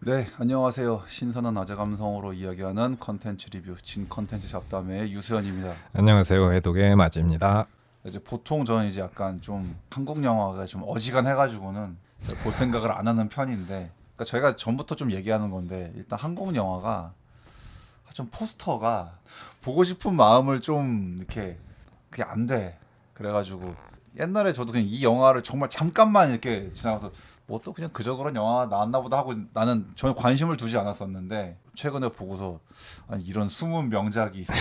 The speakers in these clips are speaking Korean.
네, 안녕하세요. 신선한 아재 감성으로 이야기하는 컨텐츠 리뷰 진 컨텐츠 잡담의 유수현입니다. 안녕하세요. 해독의 맞입니다. 이제 보통 저는 이제 약간 좀 한국 영화가 좀 어지간해가지고는 볼 생각을 안 하는 편인데, 그러니까 저희가 전부터 좀 얘기하는 건데 일단 한국 영화가 좀 포스터가 보고 싶은 마음을 좀 이렇게 그게 안 돼. 그래가지고 옛날에 저도 그냥 이 영화를 정말 잠깐만 이렇게 지나가서 뭐 또 그냥 그저 그런 영화 나왔나 보다 하고 나는 전혀 관심을 두지 않았었는데 최근에 보고서 아니 이런 숨은 명작이 있어.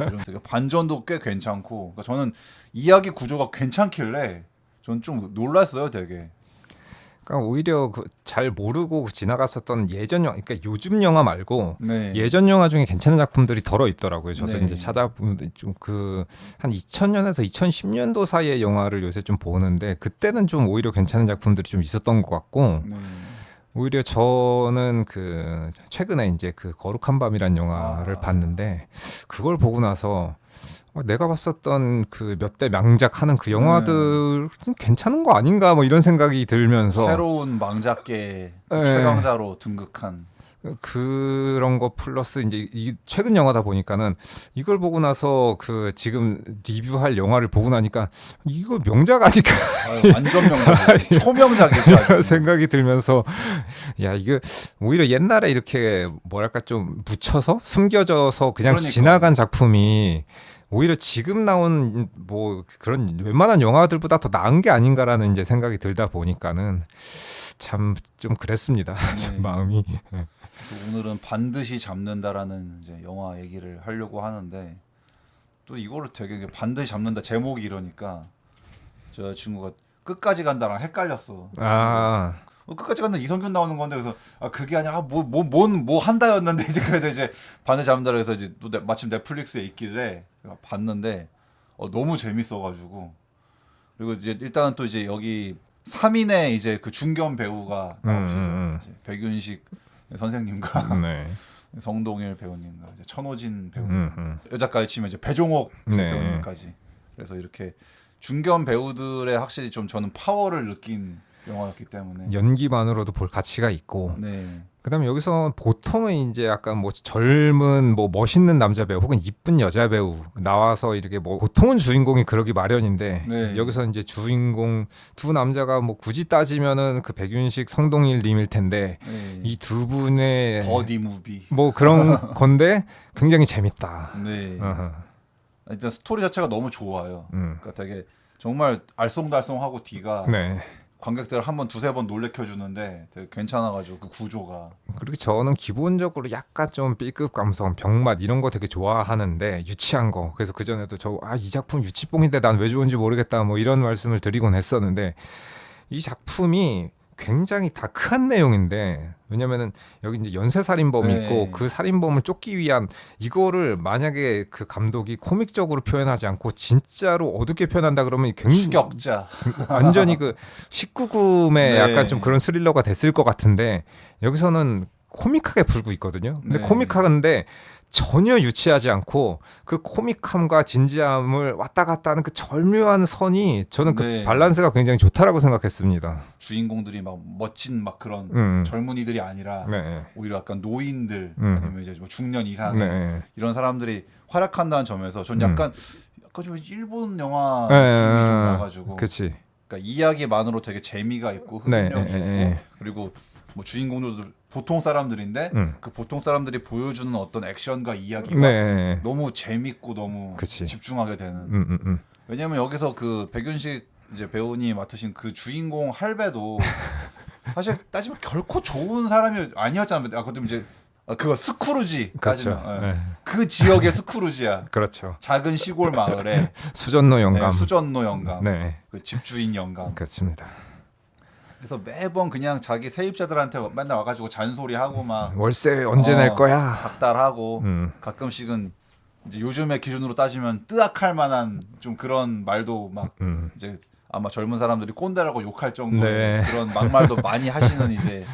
이런 되게 반전도 꽤 괜찮고 그러니까 저는 이야기 구조가 괜찮길래 저는 좀 놀랐어요, 되게. 그러니까 오히려 잘 모르고 지나갔었던 예전 영화, 그러니까 요즘 영화 말고 네. 예전 영화 중에 괜찮은 작품들이 덜어 있더라고요. 저도 네. 이제 찾아보면 좀 한 2000년에서 2010년도 사이의 영화를 요새 좀 보는데 그때는 좀 오히려 괜찮은 작품들이 좀 있었던 것 같고 네. 오히려 저는 최근에 이제 거룩한 밤이란 영화를 봤는데 그걸 보고 나서 내가 봤었던 그 몇 대 명작 하는 그 네. 영화들 괜찮은 거 아닌가 뭐 이런 생각이 들면서 새로운 망작계 예, 최강자로 등극한. 그런 거 플러스 이제 이 최근 영화다 보니까는 이걸 보고 나서 지금 리뷰할 영화를 보고 나니까 이거 명작 아닐까 아유, 완전 명작이죠. 초명작이죠. 이런 아주. 생각이 들면서 야 이거 오히려 옛날에 이렇게 뭐랄까 좀 묻혀서 숨겨져서 그냥 그러니까. 지나간 작품이 오히려 지금 나온 뭐 그런 웬만한 영화들보다 더 나은 게 아닌가라는 이제 생각이 들다 보니까는 참 좀 그랬습니다. 좀 네. 마음이. 오늘은 반드시 잡는다라는 이제 영화 얘기를 하려고 하는데 또 이거를 되게 반드시 잡는다 제목이 이러니까 저 친구가 끝까지 간다랑 헷갈렸어. 그래서 아, 끝까지 간다 이성균 나오는 건데 그래서 아 그게 아니라 뭐 한다였는데 이제 그래도 이제 반드시 잡는다 그래서 이제 또 마침 넷플릭스에 있길래 제가 봤는데 너무 재밌어가지고 그리고 이제 일단은 또 이제 여기 3인의 이제 그 중견 배우가 나오시죠. 이제 백윤식 선생님과 네, 성동일 배우님과 이제 천호진 배우님, 음. 여자까지 치면 이제 배종옥 네. 배우님까지. 그래서 이렇게 중견 배우들의 확실히 좀 저는 파워를 느낀 영화였기 때문에. 연기만으로도 볼 가치가 있고 네, 그다음에 여기서 보통은 이제 약간 뭐 젊은 뭐 멋있는 남자 배우 혹은 이쁜 여자 배우 나와서 이렇게 뭐 보통은 주인공이 그러기 마련인데 네, 여기서 이제 주인공 두 남자가 뭐 굳이 따지면은 그 백윤식 성동일 님일 텐데 네. 이 두 분의 버디 무비. 뭐 그런 건데 굉장히 재밌다. 네. 어허. 일단 스토리 자체가 너무 좋아요. 음. 그러니까 되게 정말 알쏭달쏭하고 뒤가 네. 관객들을 한 번 두세 번 놀래켜 주는데 되게 괜찮아가지고 그 구조가. 그리고 저는 기본적으로 약간 좀 B급 감성, 병맛 이런 거 되게 좋아하는데 유치한 거. 그래서 그 전에도 이 작품 유치뽕인데 난 왜 좋은지 모르겠다 뭐 이런 말씀을 드리곤 했었는데 이 작품이 굉장히 다크한 내용인데 왜냐면은 여기 이제 연쇄 살인범이 있고 네. 그 살인범을 쫓기 위한 이거를 만약에 그 감독이 코믹적으로 표현하지 않고 진짜로 어둡게 표현한다 그러면 추격자. 완전히 그 19금에 약간 좀 네. 그런 스릴러가 됐을 것 같은데 여기서는 코믹하게 풀고 있거든요. 근데 네. 코믹한데 전혀 유치하지 않고 그 코믹함과 진지함을 왔다 갔다 하는 그 절묘한 선이 저는 그 네. 밸런스가 굉장히 좋다라고 생각했습니다. 주인공들이 막 멋진 막 그런 음, 젊은이들이 아니라 네, 오히려 약간 노인들 음, 아니면 이제 뭐 중년 이상의 네, 이런 사람들이 활약한다는 점에서 전 음, 약간 좀 일본 영화 느낌이 좀 네, 나가지고 그치, 그러니까 이야기만으로 되게 재미가 있고 네, 흡입력이 있고 그리고 뭐 주인공들도 보통 사람들인데 그 보통 사람들이 보여주는 어떤 액션과 이야기가 네, 너무 재밌고 너무 그치, 집중하게 되는. 음, 음. 왜냐면 여기서 그 백윤식 이제 배우님 맡으신 그 주인공 할배도 사실 따지면 결코 좋은 사람이 아니었잖아요. 아, 그것도 이제 그거 스크루지 그렇죠, 따지면 네, 그 지역의 스크루지야. 그렇죠. 작은 시골 마을에 수전노 영감. 수전노 영감, 네, 그 집주인 영감. 그렇습니다. 그래서 매번 그냥 자기 세입자들한테 맨날 와가지고 잔소리하고 막 월세 언제 낼 거야? 닥달하고 음, 가끔씩은 이제 요즘의 기준으로 따지면 뜨악할 만한 좀 그런 말도 막 음. 이제 아마 젊은 사람들이 꼰대라고 욕할 정도의 네, 그런 막말도 많이 하시는 이제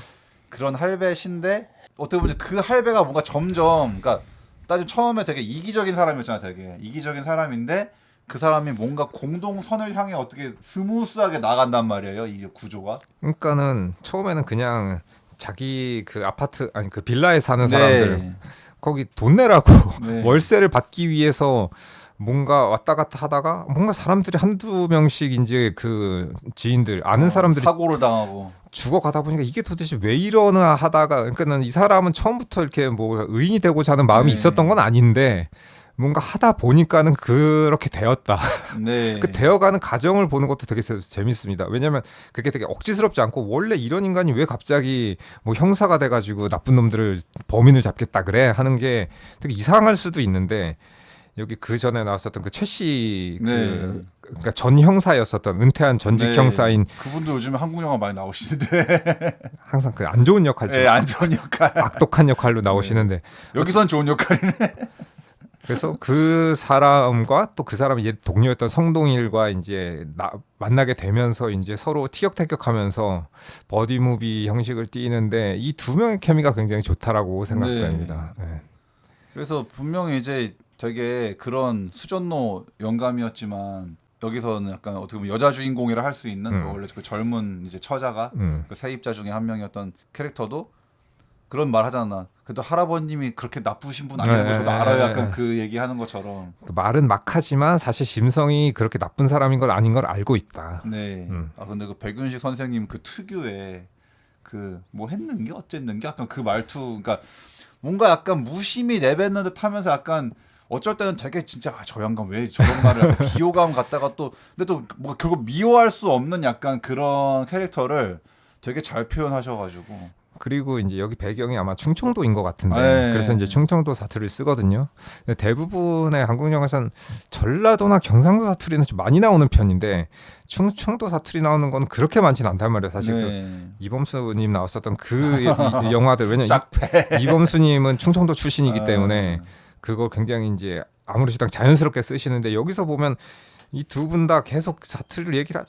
그런 할배신데 어떻게 보면 그 할배가 뭔가 점점 그러니까 따지면 처음에 되게 이기적인 사람이었잖아. 되게 이기적인 사람인데 그 사람이 뭔가 공동선을 향해 어떻게 스무스하게 나간단 말이에요. 이 구조가. 그러니까는 처음에는 그냥 자기 그 아파트 아니 그 빌라에 사는 네. 사람들 거기 돈 내라고 네. 월세를 받기 위해서 뭔가 왔다 갔다 하다가 뭔가 사람들이 한두 명씩 이제 그 지인들 아는 사람들이 사고를 당하고. 죽어가다 보니까 이게 도대체 왜 이러나 하다가 그러니까는 이 사람은 처음부터 이렇게 뭐 의인이 되고자 하는 마음이 네. 있었던 건 아닌데 뭔가 하다 보니까는 그렇게 되었다. 네. 그 되어가는 과정을 보는 것도 되게 재밌습니다. 왜냐하면 그게 되게 억지스럽지 않고 원래 이런 인간이 왜 갑자기 뭐 형사가 돼가지고 나쁜 놈들을 범인을 잡겠다 그래 하는 게 되게 이상할 수도 있는데 여기 그 전에 나왔었던 그 최씨 네. 그러니까 전 형사였었던 은퇴한 전직 네. 형사인 그분도 요즘에 한국 영화 많이 나오시는데. 항상 그 안 좋은 역할죠. 네, 안 좋은 역할. 악독한 역할로 나오시는데 여기선 좋은 역할이네. 그래서 그 사람과 또 그 사람의 옛 동료였던 성동일과 이제 만나게 되면서 이제 서로 티격태격하면서 버디 무비 형식을 띠는데 이 두 명의 케미가 굉장히 좋다라고 생각됩니다. 네. 그래서 분명히 이제 되게 그런 수전노 영감이었지만 여기서는 약간 어떻게 보면 여자 주인공이라 할 수 있는 그 원래 그 젊은 이제 처자가 그 세입자 중에 한 명이었던 캐릭터도 그런 말 하잖아. 그래도 할아버님이 그렇게 나쁘신 분 아니라고 저도 알아요. 약간 그 얘기하는 것처럼. 그 말은 막 하지만 사실 심성이 그렇게 나쁜 사람인 걸 아닌 걸 알고 있다. 네. 아 근데 그 백윤식 선생님 그 특유의 그 뭐 했는 게 어쨌는 게 약간 그 말투, 그러니까 뭔가 약간 무심히 내뱉는 듯 하면서 약간 어쩔 때는 되게 진짜 저 양반 왜 저런 말을 약간 비호감 갖다가 또 근데 또 뭐 결국 미워할 수 없는 약간 그런 캐릭터를 되게 잘 표현하셔가지고. 그리고 이제 여기 배경이 아마 충청도인 것 같은데 네. 그래서 이제 충청도 사투리를 쓰거든요. 근데 대부분의 한국 영화에서는 전라도나 경상도 사투리는 좀 많이 나오는 편인데 충청도 사투리 나오는 건 그렇게 많지는 않단 말이에요. 사실 네. 그 이범수님 나왔었던 그 영화들 왜냐면 짝패. 이범수님은 충청도 출신이기 때문에 그걸 굉장히 이제 아무렇지도 않게 자연스럽게 쓰시는데 여기서 보면 이 두 분 다 계속 사투리를 얘기를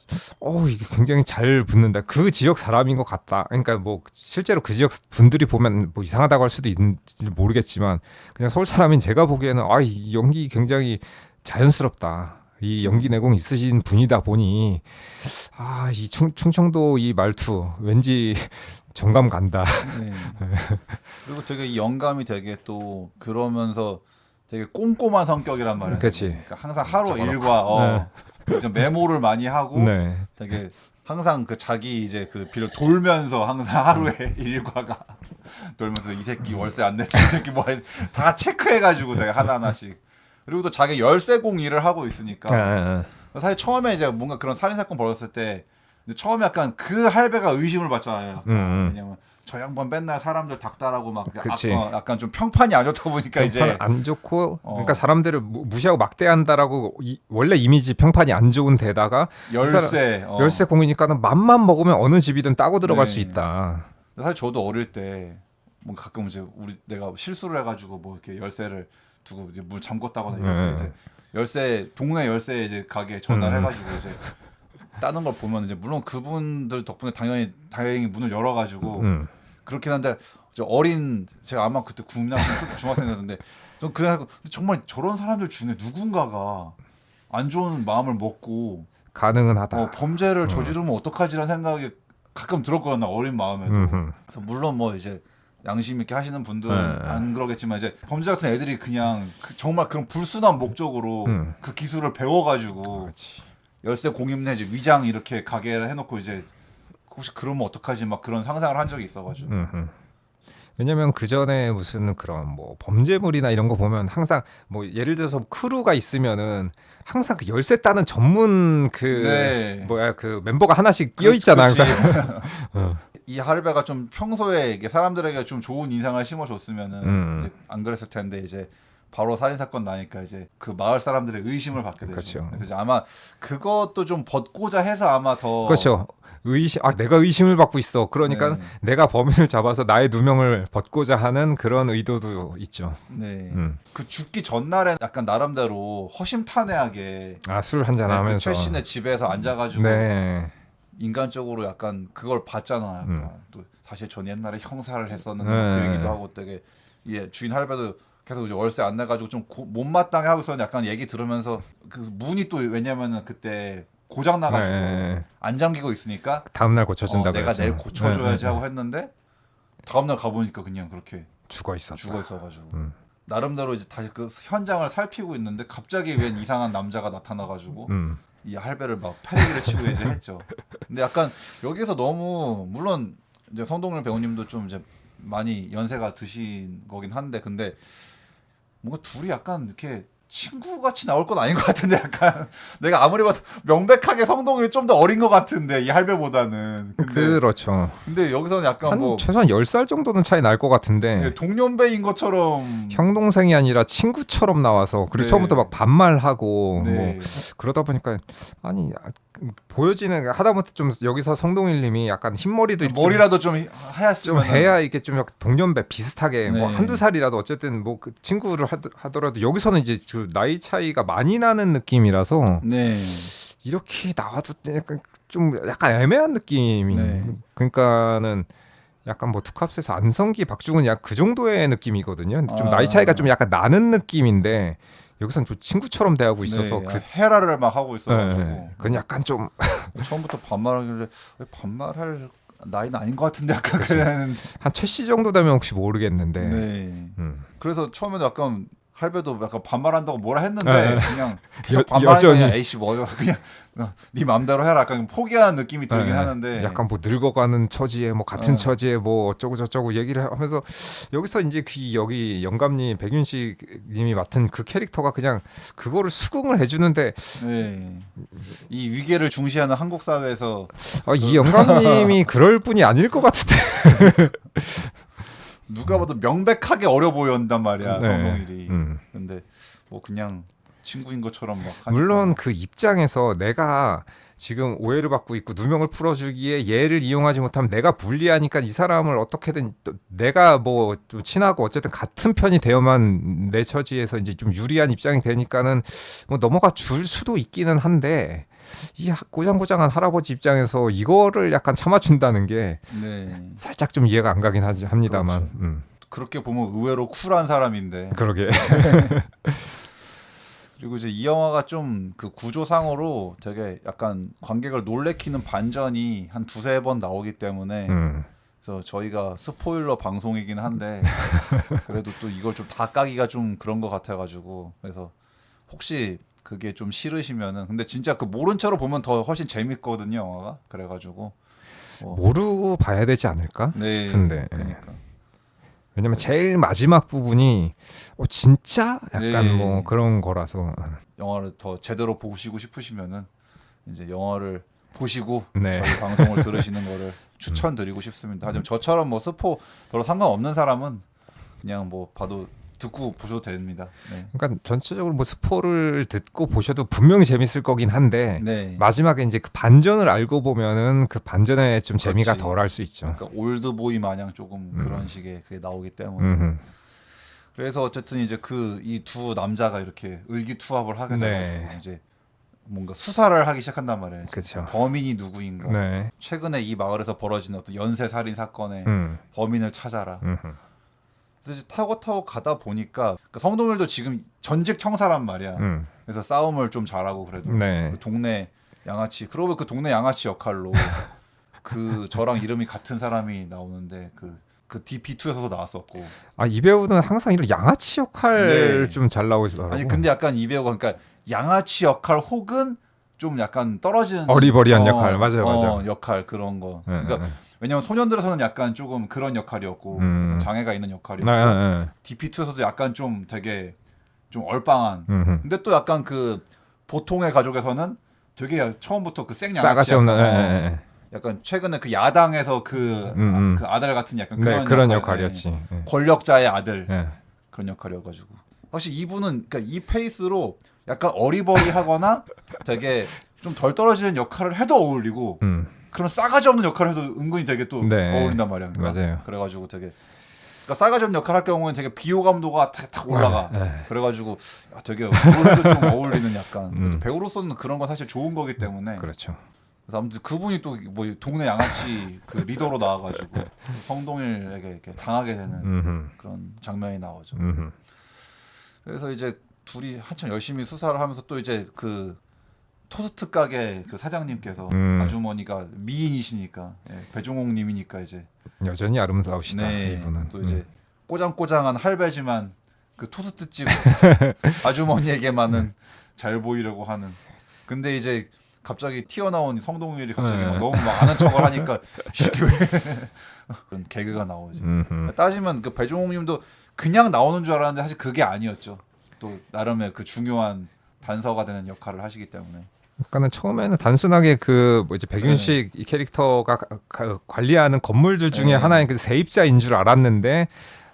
이게 굉장히 잘 붙는다. 그 지역 사람인 것 같다. 그러니까 뭐 실제로 그 지역 분들이 보면 뭐 이상하다고 할 수도 있는지 모르겠지만 그냥 서울 사람인 제가 보기에는 이 연기 굉장히 자연스럽다. 이 연기 내공 있으신 분이다 보니 이 충청도 이 말투 왠지 정감 간다. 네. 그리고 되게 이 영감이 되게 또 그러면서 되게 꼼꼼한 성격이란 말이야. 그치. 그러니까 항상 하루 일과 좀 메모를 많이 하고 네. 되게 항상 그 자기 이제 그 비를 돌면서 항상 하루에 일과가 돌면서 이 새끼 월세 안 냈지, 이 새끼 뭐 다 체크해가지고 내가 하나하나씩. 그리고 또 자기 열쇠공 일을 하고 있으니까 사실 처음에 이제 뭔가 그런 살인 사건 벌었을 때 처음에 약간 그 할배가 의심을 받잖아요. 왜냐면 저 양반 맨날 사람들 닥달하고 막 약간 좀 평판이 안 좋다 보니까 이제 안 좋고 그러니까 사람들을 무시하고 막대한다라고 원래 이미지 평판이 안 좋은 데다가 열쇠 공이니까는 맘만 먹으면 어느 집이든 따고 들어갈 수 있다. 사실 저도 어릴 때 뭐 가끔 이제 내가 실수를 해가지고 뭐 이렇게 열쇠를 두고 이제 문 잠궜다거나 이럴 때 이제 열쇠 동네 열쇠 이제 가게 전화를 해가지고 이제 따는 걸 보면 이제 물론 그분들 덕분에 다행히 문을 열어가지고 그렇긴 한데 제가 아마 그때 중학생이었는데 전 그날 정말 저런 사람들 중에 누군가가 안 좋은 마음을 먹고 가능은 하다. 범죄를 저지르면 어떡하지라는 생각이 가끔 들었거든요. 어린 마음에도. 그래서 물론 뭐 이제 양심 있게 하시는 분들은 안 그러겠지만 이제 범죄 같은 애들이 그냥 정말 그런 불순한 목적으로 그 기술을 배워가지고 그렇지. 열쇠 공임 내지 위장 이렇게 가게를 해놓고 이제 혹시 그러면 어떡하지 막 그런 상상을 한 적이 있어가지고. 왜냐면 그 전에 무슨 그런 뭐 범죄물이나 이런 거 보면 항상 뭐 예를 들어서 크루가 있으면은 항상 그 열쇠 따는 전문 그 멤버가 하나씩 끼어 있잖아 항상. 이 할배가 좀 평소에 이게 사람들에게 좀 좋은 인상을 심어줬으면은 이제 안 그랬을 텐데 이제 바로 살인 사건 나니까 이제 그 마을 사람들의 의심을 받게 되죠. 그렇죠. 그래서 이제 아마 그것도 좀 벗고자 해서 아마 더 그렇죠. 내가 의심을 받고 있어. 그러니까 내가 범인을 잡아서 나의 누명을 벗고자 하는 그런 의도도 있죠. 네. 그 죽기 전날에 약간 나름대로 허심탄회하게 술 한잔 하면서 최 씨네 집에서 앉아가지고 인간적으로 약간 그걸 봤잖아. 약간 또 사실 전 옛날에 형사를 했었는데 그 얘기도 하고 되게 주인 할배도 계속 이제 월세 안 내가지고 좀 못마땅해 하고 있었는데 약간 얘기 들으면서 그 문이 또 왜냐면은 그때 고장 나가지고 안 잠기고 있으니까 다음날 고쳐준다고 내가 내일 고쳐줘야지 하고 했는데 다음날 가보니까 그냥 그렇게 죽어 있었다. 죽어 있어가지고 음. 나름대로 이제 다시 그 현장을 살피고 있는데 갑자기 웬 이상한 남자가 나타나가지고 이 할배를 막 패대기를 치고 이제 했죠. 근데 약간 여기서 너무 물론 이제 성동일 배우님도 좀 이제 많이 연세가 드신 거긴 한데 근데 뭔가 둘이 약간 이렇게 친구같이 나올 건 아닌 것 같은데 약간 내가 아무리 봐도 명백하게 성동일이 좀 더 어린 것 같은데 이 할배보다는 그렇죠. 근데 여기서는 약간 한 뭐 최소한 10살 정도는 차이 날 것 같은데 동년배인 것처럼 형 동생이 아니라 친구처럼 나와서 그리고 네. 처음부터 막 반말하고 네. 뭐 그러다 보니까 아니 보여지는 하다못해 좀 여기서 성동일님이 약간 흰머리도 이렇게 머리라도 좀 좀 하얗으면 해야 이게 좀 약간 동년배 비슷하게 뭐 네. 한두 살이라도 어쨌든 뭐 그 친구를 하더라도 여기서는 이제 그 나이 차이가 많이 나는 느낌이라서 네. 이렇게 나와도 약간 좀 약간 애매한 느낌이 네. 그러니까는 약간 뭐 투캅스에서 안성기 박중훈 약 그 정도의 느낌이거든요. 좀 아. 나이 차이가 좀 약간 나는 느낌인데 여기선 좀 친구처럼 대하고 있어서 네. 그 헤라를 막 하고 있어가지고 그건 약간 좀 처음부터 반말하길래 왜 반말할 나이는 아닌 것 같은데 약간 그랬는데 한 최씨 정도 되면 혹시 모르겠는데 네. 음. 그래서 처음에는 약간 할배도 약간 반말한다고 뭐라 했는데 네. 그냥 계속 여전히. 반말하니까 에이씨 뭐 그냥 네 맘대로 해라 약간 포기하는 느낌이 들긴 네, 하는데 약간 뭐 늙어가는 처지에 뭐 같은 네. 처지에 뭐 어쩌고 저쩌고 얘기를 하면서 여기서 이제 그 여기 영감님 백윤식님이 맡은 그 캐릭터가 그냥 그거를 수긍을 해주는데 네. 이 위계를 중시하는 한국 사회에서 이 영감님이 그럴 분이 아닐 것 같은데 누가 봐도 명백하게 어려 보였단 말이야 네. 성동일이. 음. 근데 뭐 그냥 친구인 것처럼 막 하니까. 물론 그 입장에서 내가 지금 오해를 받고 있고 누명을 풀어주기에 얘를 이용하지 못하면 내가 불리하니까 이 사람을 어떻게든 또 내가 뭐 좀 친하고 어쨌든 같은 편이 되어만 내 처지에서 이제 좀 유리한 입장이 되니까는 뭐 넘어가 줄 수도 있기는 한데 이 꼬장꼬장한 할아버지 입장에서 이거를 약간 참아준다는 게 네. 살짝 좀 이해가 안 가긴 합니다만 그렇죠. 그렇게 보면 의외로 쿨한 사람인데. 그러게 그리고 이제 이 영화가 좀 그 구조상으로 되게 약간 관객을 놀래키는 반전이 한 두세 번 나오기 때문에 그래서 저희가 스포일러 방송이긴 한데 그래도 또 이걸 좀 다 까기가 좀 그런 것 같아가지고 그래서 혹시 그게 좀 싫으시면은 근데 진짜 그 모른 척으로 보면 더 훨씬 재밌거든요 영화가 그래가지고 모르고 봐야 되지 않을까 네 싶은데 그러니까 왜냐면 제일 마지막 부분이 진짜 약간 네. 뭐 그런 거라서 영화를 더 제대로 보시고 싶으시면은 이제 영화를 보시고 네. 저희 방송을 들으시는 거를 추천드리고 싶습니다. 하지만 저처럼 뭐 스포 별로 상관없는 사람은 그냥 뭐 봐도 듣고 보셔도 됩니다. 네. 그러니까 전체적으로 뭐 스포를 듣고 보셔도 분명히 재밌을 거긴 한데 네. 마지막에 이제 그 반전을 알고 보면은 그 반전에 좀 재미가 그렇지. 덜할 수 있죠. 그러니까 올드보이 마냥 조금 그런 식의 그게 나오기 때문에 음흠. 그래서 어쨌든 이제 그 이 두 남자가 이렇게 의기투합을 하게 돼가지고 네. 이제 뭔가 수사를 하기 시작한단 말이에요. 그쵸. 범인이 누구인가. 네. 최근에 이 마을에서 벌어진 어떤 연쇄 살인 사건의 범인을 찾아라. 음흠. 그래서 이제 타고 가다 보니까 그러니까 성동일도 지금 전직 형사란 말이야. 그래서 싸움을 좀 잘하고 그래도 네. 그 동네 양아치. 그러고 보면 그 동네 양아치 역할로 그 저랑 이름이 같은 사람이 나오는데 그 DP2에서도 나왔었고. 이 배우는 항상 이런 양아치 역할 네. 좀 잘 나오고 있더라고. 아니 근데 약간 이 배우가 그러니까 양아치 역할 혹은 좀 약간 떨어지는 어리버리한 역할. 맞아요. 역할 그런 거. 네, 그러니까 네. 왜냐면 소년들에서는 약간 조금 그런 역할이었고 장애가 있는 역할이었고 네. DP2에서도 약간 좀 되게 좀 얼빵한. 음흠. 근데 또 약간 그 보통의 가족에서는 되게 처음부터 그 생양아치 싸가지 없는 약간, 약간 최근에 그 야당에서 그 아들 같은 약간 네, 그런, 그런 역할, 역할이었지. 네. 권력자의 아들 네. 그런 역할이어가지고 확실히 이분은 그러니까 이 페이스로 약간 어리버리하거나 되게 좀 덜 떨어지는 역할을 해도 어울리고 그런 싸가지 없는 역할을 해도 은근히 되게 또 네. 어울린단 말이야. 그러니까. 맞아요. 그래가지고 되게 그러니까 싸가지 없는 역할 할 경우는 되게 비호감도가 탁 올라가. 네. 그래가지고 되게 배우로도 좀 어울리는 약간 배우로서는 그런 건 사실 좋은 거기 때문에. 그렇죠. 그래서 아무튼 그분이 또 뭐 동네 양아치 그 리더로 나와가지고 성동일에게 이렇게 당하게 되는 그런 장면이 나오죠. 그래서 이제 둘이 한참 열심히 수사를 하면서 또 이제 그 토스트 가게 그 사장님께서 아주머니가 미인이시니까 배종옥님이니까 이제 여전히 아름다우시다. 네, 이분은. 또 이제 꼬장꼬장한 할배지만 그 토스트집 아주머니에게만은 잘 보이려고 하는. 근데 이제 갑자기 튀어나온 성동일이 갑자기 막 너무 막 아는 척을 하니까 쉽게 그런 개그가 나오지. 따지면 그 배종옥님도 그냥 나오는 줄 알았는데 사실 그게 아니었죠. 또 나름의 그 중요한 단서가 되는 역할을 하시기 때문에. 그러니까는 처음에는 단순하게 그 뭐 이제 백윤식 이 캐릭터가 관리하는 건물주 중에 하나인 그 세입자인 줄 알았는데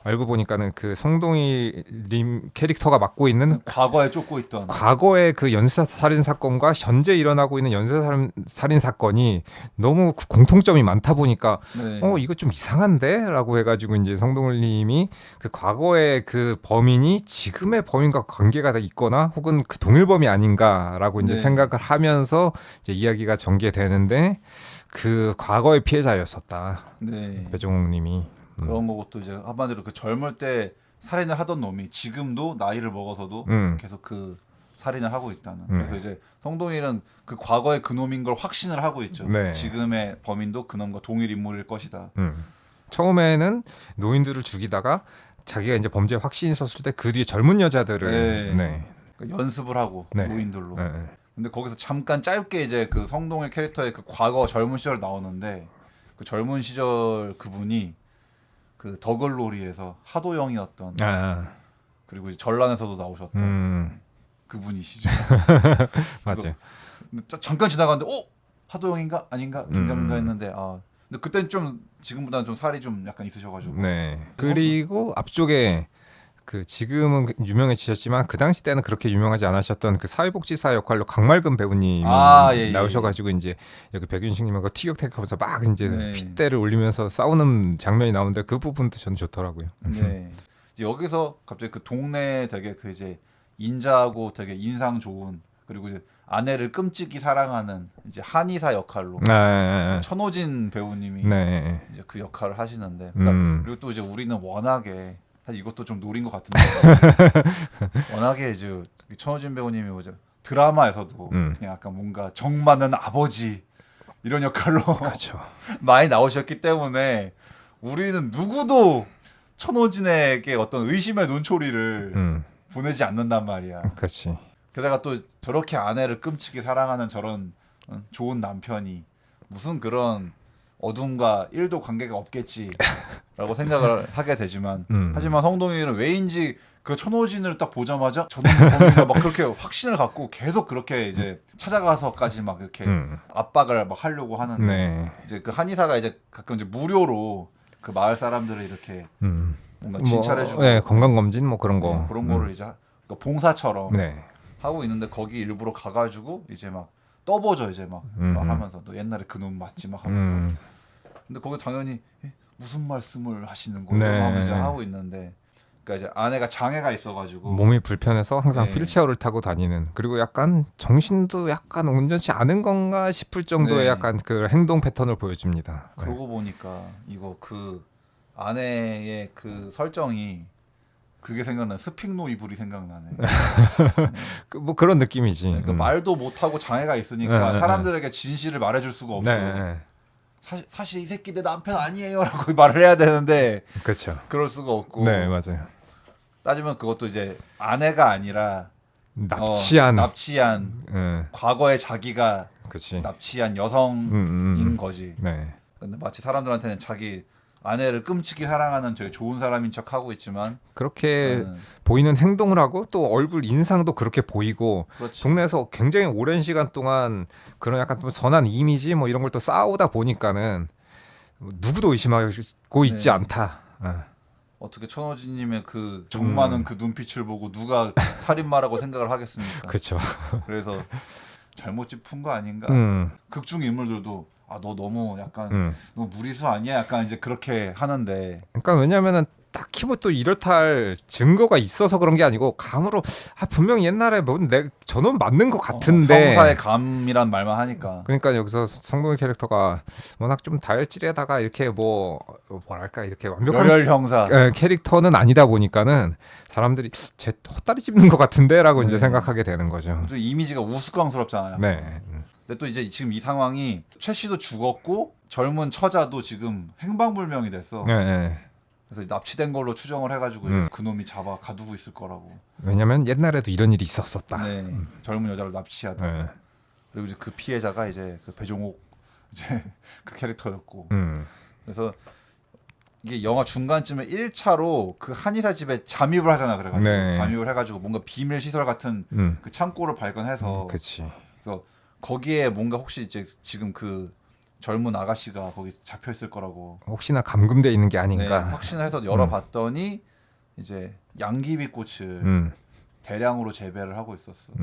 알고 보니까는 그 성동일님 캐릭터가 맡고 있는 과거에 쫓고 있던 과거의 그 연쇄 살인 사건과 현재 일어나고 있는 연쇄 살인 사건이 너무 공통점이 많다 보니까 네. 이거 좀 이상한데라고 해가지고 이제 성동일님이 그 과거의 그 범인이 지금의 범인과 관계가 있거나 혹은 그 동일범이 아닌가라고 이제 네. 생각을 하면서 이제 이야기가 전개되는데 그 과거의 피해자였었다. 네. 배종옥님이. 그런 거고 또 이제 한마디로 그 젊을 때 살인을 하던 놈이 지금도 나이를 먹어서도 계속 그 살인을 하고 있다는. 그래서 이제 성동일은 그 과거의 그 놈인 걸 확신을 하고 있죠. 네. 지금의 범인도 그 놈과 동일 인물일 것이다. 처음에는 노인들을 죽이다가 자기가 이제 범죄에 확신이 섰을 때 그 뒤에 젊은 여자들을 그러니까 연습을 하고 네. 노인들로. 네. 근데 거기서 잠깐 짧게 이제 그 성동일 캐릭터의 그 과거 젊은 시절 나오는데 그 젊은 시절 그분이 그 더글로리에서 하도영이었던 그리고 이제 전란에서도 나오셨던 그분이시죠. 맞아요. 근데 잠깐 지나갔는데 하도영인가 아닌가 김감인가 했는데 근데 그때는 좀 지금보다는 좀 살이 좀 약간 있으셔가지고. 네. 그리고 앞쪽에 그 지금은 유명해지셨지만 그 당시 때는 그렇게 유명하지 않으셨던 그 사회복지사 역할로 강말금 배우님이 나오셔가지고 이제 여기 백윤식님하고 티격태격하면서 막 이제 핏대를 올리면서 싸우는 장면이 나오는데 그 부분도 저는 좋더라고요. 네. 이제 여기서 갑자기 그 동네 되게 그 이제 인자하고 되게 인상 좋은 그리고 이제 아내를 끔찍이 사랑하는 이제 한의사 역할로 천호진 배우님이 이제 그 역할을 하시는데 그리고 또 이제 우리는 워낙에 사실 이것도 좀 노린 것 같은데 워낙에 이제 천호진 배우님이 뭐죠 드라마에서도 그냥 약간 뭔가 정 많은 아버지 이런 역할로 그렇죠. 많이 나오셨기 때문에 우리는 누구도 천호진에게 어떤 의심의 눈초리를 보내지 않는단 말이야. 그렇지. 게다가 또 저렇게 아내를 끔찍이 사랑하는 저런 좋은 남편이 무슨 그런 어둠과 1도 관계가 없겠지라고 생각을 하게 되지만 하지만 성동일은 왜인지 그 천호진을 딱 보자마자 저놈 범인이다 막 그렇게 확신을 갖고 계속 그렇게 이제 찾아가서까지 막 이렇게 압박을 막 하려고 하는데 이제 그 한의사가 이제 가끔 이제 무료로 그 마을 사람들을 이렇게 뭔가 진찰해주고 건강 검진 뭐 그런 거 그런 거를 이제 그러니까 봉사처럼 하고 있는데 거기 일부러 가가지고 이제 막 떠보죠 이제 막 하면서 너 옛날에 그놈 맞지 막 하면서 근데 거기 당연히 무슨 말씀을 하시는 거예요 하면서 하고 있는데 그러니까 이제 아내가 장애가 있어가지고 몸이 불편해서 항상 휠체어를 타고 다니는 그리고 약간 정신도 약간 온전치 않은 건가 싶을 정도의 약간 그 행동 패턴을 보여줍니다. 그러고 보니까 이거 그 아내의 그 설정이 그게 생각나 스픽노 이불이 생각나네. 뭐 그런 느낌이지. 그러니까 말도 못하고 장애가 있으니까 사람들에게 진실을 말해줄 수가 없어. 사실 이 새끼 내 남편 아니에요라고 말을 해야 되는데 그렇죠. 그럴 수가 없고. 네 맞아요. 따지면 그것도 이제 아내가 아니라 납치한 과거에 자기가 그치. 납치한 여성인 거지. 네. 근데 마치 사람들한테는 자기 아내를 끔찍이 사랑하는 되게 좋은 사람인 척 하고 있지만 그렇게 보이는 행동을 하고 또 얼굴 인상도 그렇게 보이고 그렇지. 동네에서 굉장히 오랜 시간 동안 그런 약간 좀 선한 이미지 뭐 이런 걸 또 쌓아오다 보니까는 누구도 의심하고 있지 않다. 어떻게 천호진님의 그 정 많은 그 눈빛을 보고 누가 살인마라고 생각을 하겠습니까? 그렇죠. 그래서 잘못 짚은 거 아닌가? 극중 인물들도 너 너무 약간 너무 무리수 아니야? 약간 이제 그렇게 하는데. 그러니까 왜냐하면은 딱히 뭐 또 이렇다 할 증거가 있어서 그런 게 아니고 감으로 분명히 옛날에 저는 맞는 것 같은데 형사의 감이란 말만 하니까. 그러니까 여기서 성동일 캐릭터가 워낙 좀 다혈질에다가 이렇게 뭐랄까 이렇게 완벽한 열혈 형사. 캐릭터는 아니다 보니까는 사람들이 제 헛다리 짚는 것 같은데라고 이제 네. 생각하게 되는 거죠. 좀 이미지가 우스꽝스럽잖아요. 네. 근데 또 이제 지금 이 상황이 최 씨도 죽었고 젊은 처자도 지금 행방불명이 됐어. 네, 네. 그래서 납치된 걸로 추정을 해가지고 이제 그놈이 잡아 가두고 있을 거라고. 왜냐면 옛날에도 이런 일이 있었었다. 네, 젊은 여자를 납치하다. 네. 그리고 이제 그 피해자가 이제 그 배종옥 이제 그 캐릭터였고. 그래서 이게 영화 중간쯤에 1차로 그 한의사 집에 잠입을 하잖아. 그래가지고 네. 잠입을 해가지고 뭔가 비밀 시설 같은 그 창고를 발견해서 그렇지. 그래서 거기에 뭔가 혹시 이제 지금 그 젊은 아가씨가 거기 잡혀 있을 거라고 혹시나 감금돼 있는 게 네, 아닌가. 확신을 해서 열어봤더니 이제 양귀비꽃을 대량으로 재배를 하고 있었어.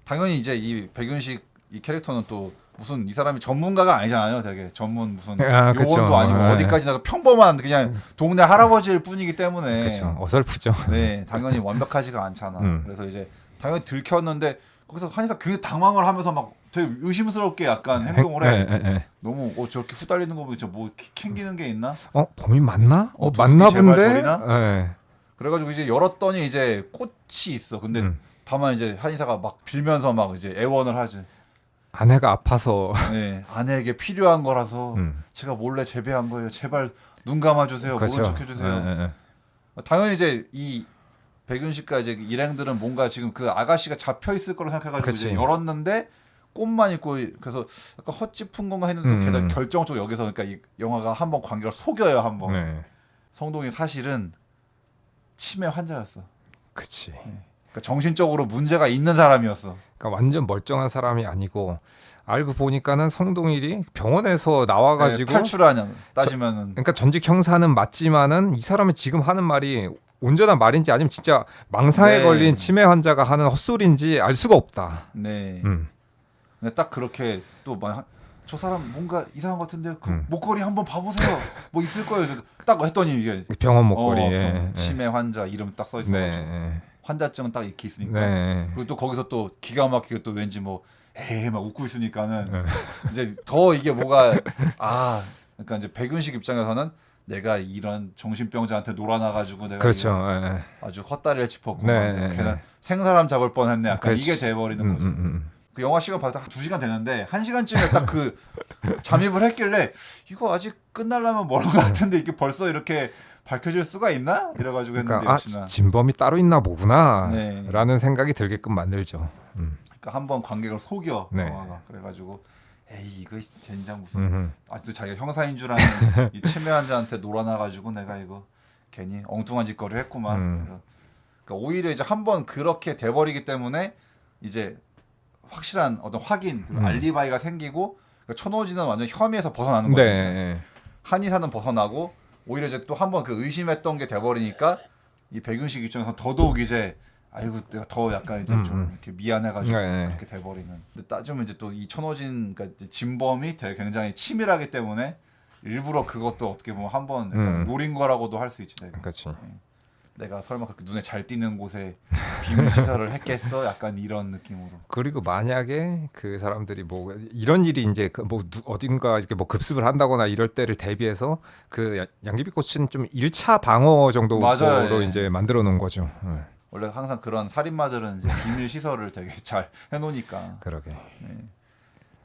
당연히 이제 이 백윤식 이 캐릭터는 또 무슨 이 사람이 전문가가 아니잖아요. 되게 전문 무슨 요원도 그쵸. 아니고 네. 어디까지나 평범한 그냥 동네 할아버지일 뿐이기 때문에 그렇죠. 어설프죠. 네, 당연히 완벽하지가 않잖아. 그래서 이제 당연히 들켰는데 거기서 한의사 굉장히 당황을 하면서 막 되게 의심스럽게 약간 행동을 해. 네. 너무 저렇게 후달리는 거 보니까 뭐 캥기는 게 있나? 범인 맞나? 두둑이 맞나 제발 본데. 저리나? 네. 그래가지고 이제 열었더니 이제 꽃이 있어. 근데 다만 이제 한의사가 막 빌면서 막 이제 애원을 하지. 아내가 아파서. 네, 아내에게 필요한 거라서 제가 몰래 재배한 거예요. 제발 눈 감아주세요. 그렇죠. 모른 척해주세요. 네. 당연히 이제 이 백윤식과 이제 일행들은 뭔가 지금 그 아가씨가 잡혀 있을 거로 생각해가지고 이제 열었는데 꽃만 있고 그래서 약간 헛짚은 건가 했는데 또 게다가 결정적으로 여기서 그러니까 이 영화가 한번 관객을 속여요 한번. 네. 성동이 사실은 치매 환자였어. 그치. 그러니까 정신적으로 문제가 있는 사람이었어. 그러니까 완전 멀쩡한 사람이 아니고 알고 보니까는 성동일이 병원에서 나와가지고 탈출하냐 따지면은. 그러니까 전직 형사는 맞지만은 이 사람이 지금 하는 말이 온전한 말인지 아니면 진짜 망상에 네. 걸린 치매 환자가 하는 헛소리인지 알 수가 없다. 네. 근데 딱 그렇게 또 저 사람 뭔가 이상한 것 같은데 그 목걸이 한번 봐보세요. 뭐 있을 거예요. 딱 했더니 이게 병원 목걸이. 치매 환자 이름 딱 써 있어. 네. 환자증은 딱 이렇게 있으니까. 네. 그리고 또 거기서 또 기가 막히게 또 왠지 뭐 에이 막 웃고 있으니까는 이제 더 이게 뭐가 그러니까 이제 백윤식 입장에서는 내가 이런 정신병자한테 놀아나가지고 내가 그렇죠. 이거 아주 헛다리를 짚었고 네. 걔는 생사람 잡을 뻔했네. 약간 그렇지. 이게 돼버리는 거죠. 그 영화 시간 봐도 한 2시간 되는데 1시간쯤에 딱 그 잠입을 했길래 이거 아직 끝나려면 멀은 것 같은데 이게 벌써 이렇게 밝혀질 수가 있나? 이래가지고 했는데 그러니까 역시나 진범이 따로 있나 보구나 네. 라는 생각이 들게끔 만들죠. 그러니까 한번 관객을 속여 네. 영화가. 그래가지고 에이 이거 젠장 무슨 아직도 자기가 형사인 줄 아는 이 치매 환자한테 놀아나가지고 내가 이거 괜히 엉뚱한 짓거리를 했구만. 그러니까 오히려 이제 한번 그렇게 돼버리기 때문에 이제 확실한 어떤 확인 그리고 알리바이가 생기고 그러니까 천호진은 완전 혐의에서 벗어나는 거죠. 네. 한의사는 벗어나고 오히려 이제 또 한번 그 의심했던 게 돼버리니까 이 백윤식 입장에서 더더욱 이제 아이고 내가 더 약간 이제 좀 이렇게 미안해가지고 네. 그렇게 돼버리는. 근데 따지면 이제 또 이 천호진 그러니까 이제 진범이 되게 굉장히 치밀하기 때문에 일부러 그것도 어떻게 보면 한번 약간 노린 거라고도 할 수 있지. 그렇지. 내가 설마 그렇게 눈에 잘 띄는 곳에 비밀 시설을 했겠어? 약간 이런 느낌으로. 그리고 만약에 그 사람들이 뭐 이런 일이 이제 뭐 어딘가 이렇게 뭐 급습을 한다거나 이럴 때를 대비해서 그 양귀비꽃은 좀 1차 방어 정도로 맞아요, 예. 이제 만들어 놓은 거죠. 원래 항상 그런 살인마들은 이제 비밀 시설을 되게 잘 해놓으니까. 그러게.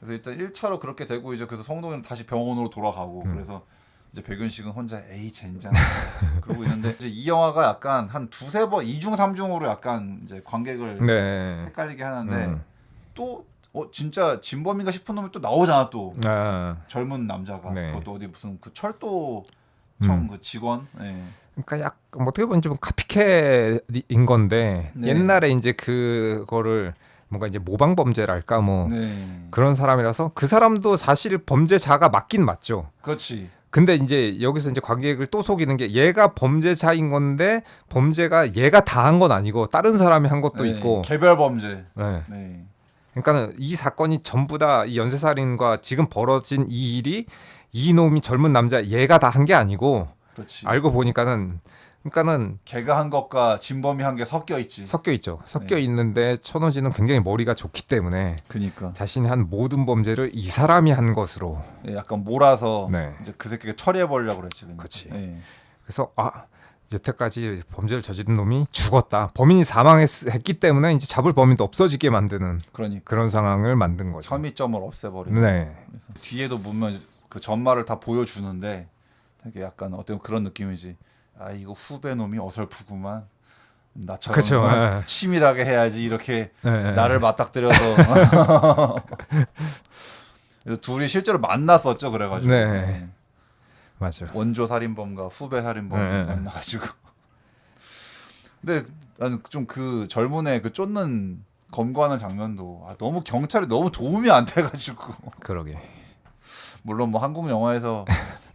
그래서 일단 1차로 그렇게 되고 이제 그래서 성동이는 다시 병원으로 돌아가고 그래서 이제 백윤식은 혼자 에이 젠장 그러고 있는데 이제 이 영화가 약간 한 두세 번 2중 3중으로 약간 이제 관객을 네. 헷갈리게 하는데 또 진짜 진범인가 싶은 놈이 또 나오잖아 또 젊은 남자가. 네. 그것도 어디 무슨 그 철도청 그 직원. 그러니까 약 어떻게 보면 좀 카피캣인 건데 네. 옛날에 이제 그거를 뭔가 이제 모방 범죄랄까 뭐 네. 그런 사람이라서 그 사람도 사실 범죄자가 맞긴 맞죠. 그렇지. 근데 이제 여기서 이제 관객을 또 속이는 게 얘가 범죄자인 건데 범죄가 얘가 다 한 건 아니고 다른 사람이 한 것도 있고. 개별 범죄. 네. 네. 그러니까는 이 사건이 전부 다 이 연쇄살인과 지금 벌어진 이 일이 이 놈이 젊은 남자 얘가 다 한 게 아니고 그렇지. 알고 보니까는 그러니까는 걔가 한 것과 진범이 한 게 섞여 있지. 섞여 있죠. 섞여 네. 있는데 천호진은 굉장히 머리가 좋기 때문에 그니까 자신이 한 모든 범죄를 이 사람이 한 것으로. 예, 약간 몰아서 네. 이제 그 새끼가 처리해 버리려고 그랬지. 그냥. 그치. 예. 그래서 여태까지 범죄를 저지른 놈이 죽었다. 범인이 사망했기 때문에 이제 잡을 범인도 없어지게 만드는 그러니까 그런 상황을 만든 거죠. 혐의점을 없애버리는. 네. 그래서 뒤에도 보면 그 전말을 다 보여주는데 되게 약간 어떤 그런 느낌이지. 아 이거 후배 놈이 어설프구만. 나처럼 그쵸, 막 예. 치밀하게 해야지 이렇게 네. 나를 맞닥뜨려서. 그래서 둘이 실제로 만났었죠. 그래가지고 네. 네. 맞아. 원조 살인범과 후배 살인범 네. 만나가지고. 근데 나는 좀 그 젊은 애 그 쫓는 검거하는 장면도 너무 경찰이 너무 도움이 안 돼가지고. 그러게. 물론 뭐 한국 영화에서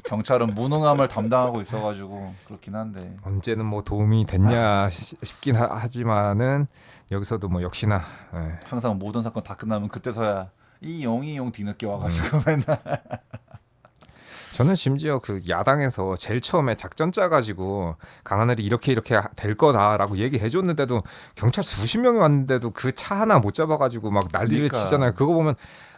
경찰은 무능함을 담당하고 있어가지고 그렇긴 한데. 언제는 뭐 도움이 됐냐 싶긴 하지만은 여기서도 뭐 역시나 항상 모든 사건 다 끝나면 그때서야 이 용이 뒤늦게 와가지고 맨날. 저는 심지어 그 야당에서 제일 처음에 작전 짜가지고 강하늘이 이렇게 될 거다라고 얘기해 줬는데도 경찰 수십 명이 왔는데도 그 차 하나 못 잡아가지고 막 난리를 그러니까. 치잖아요. 그거 보면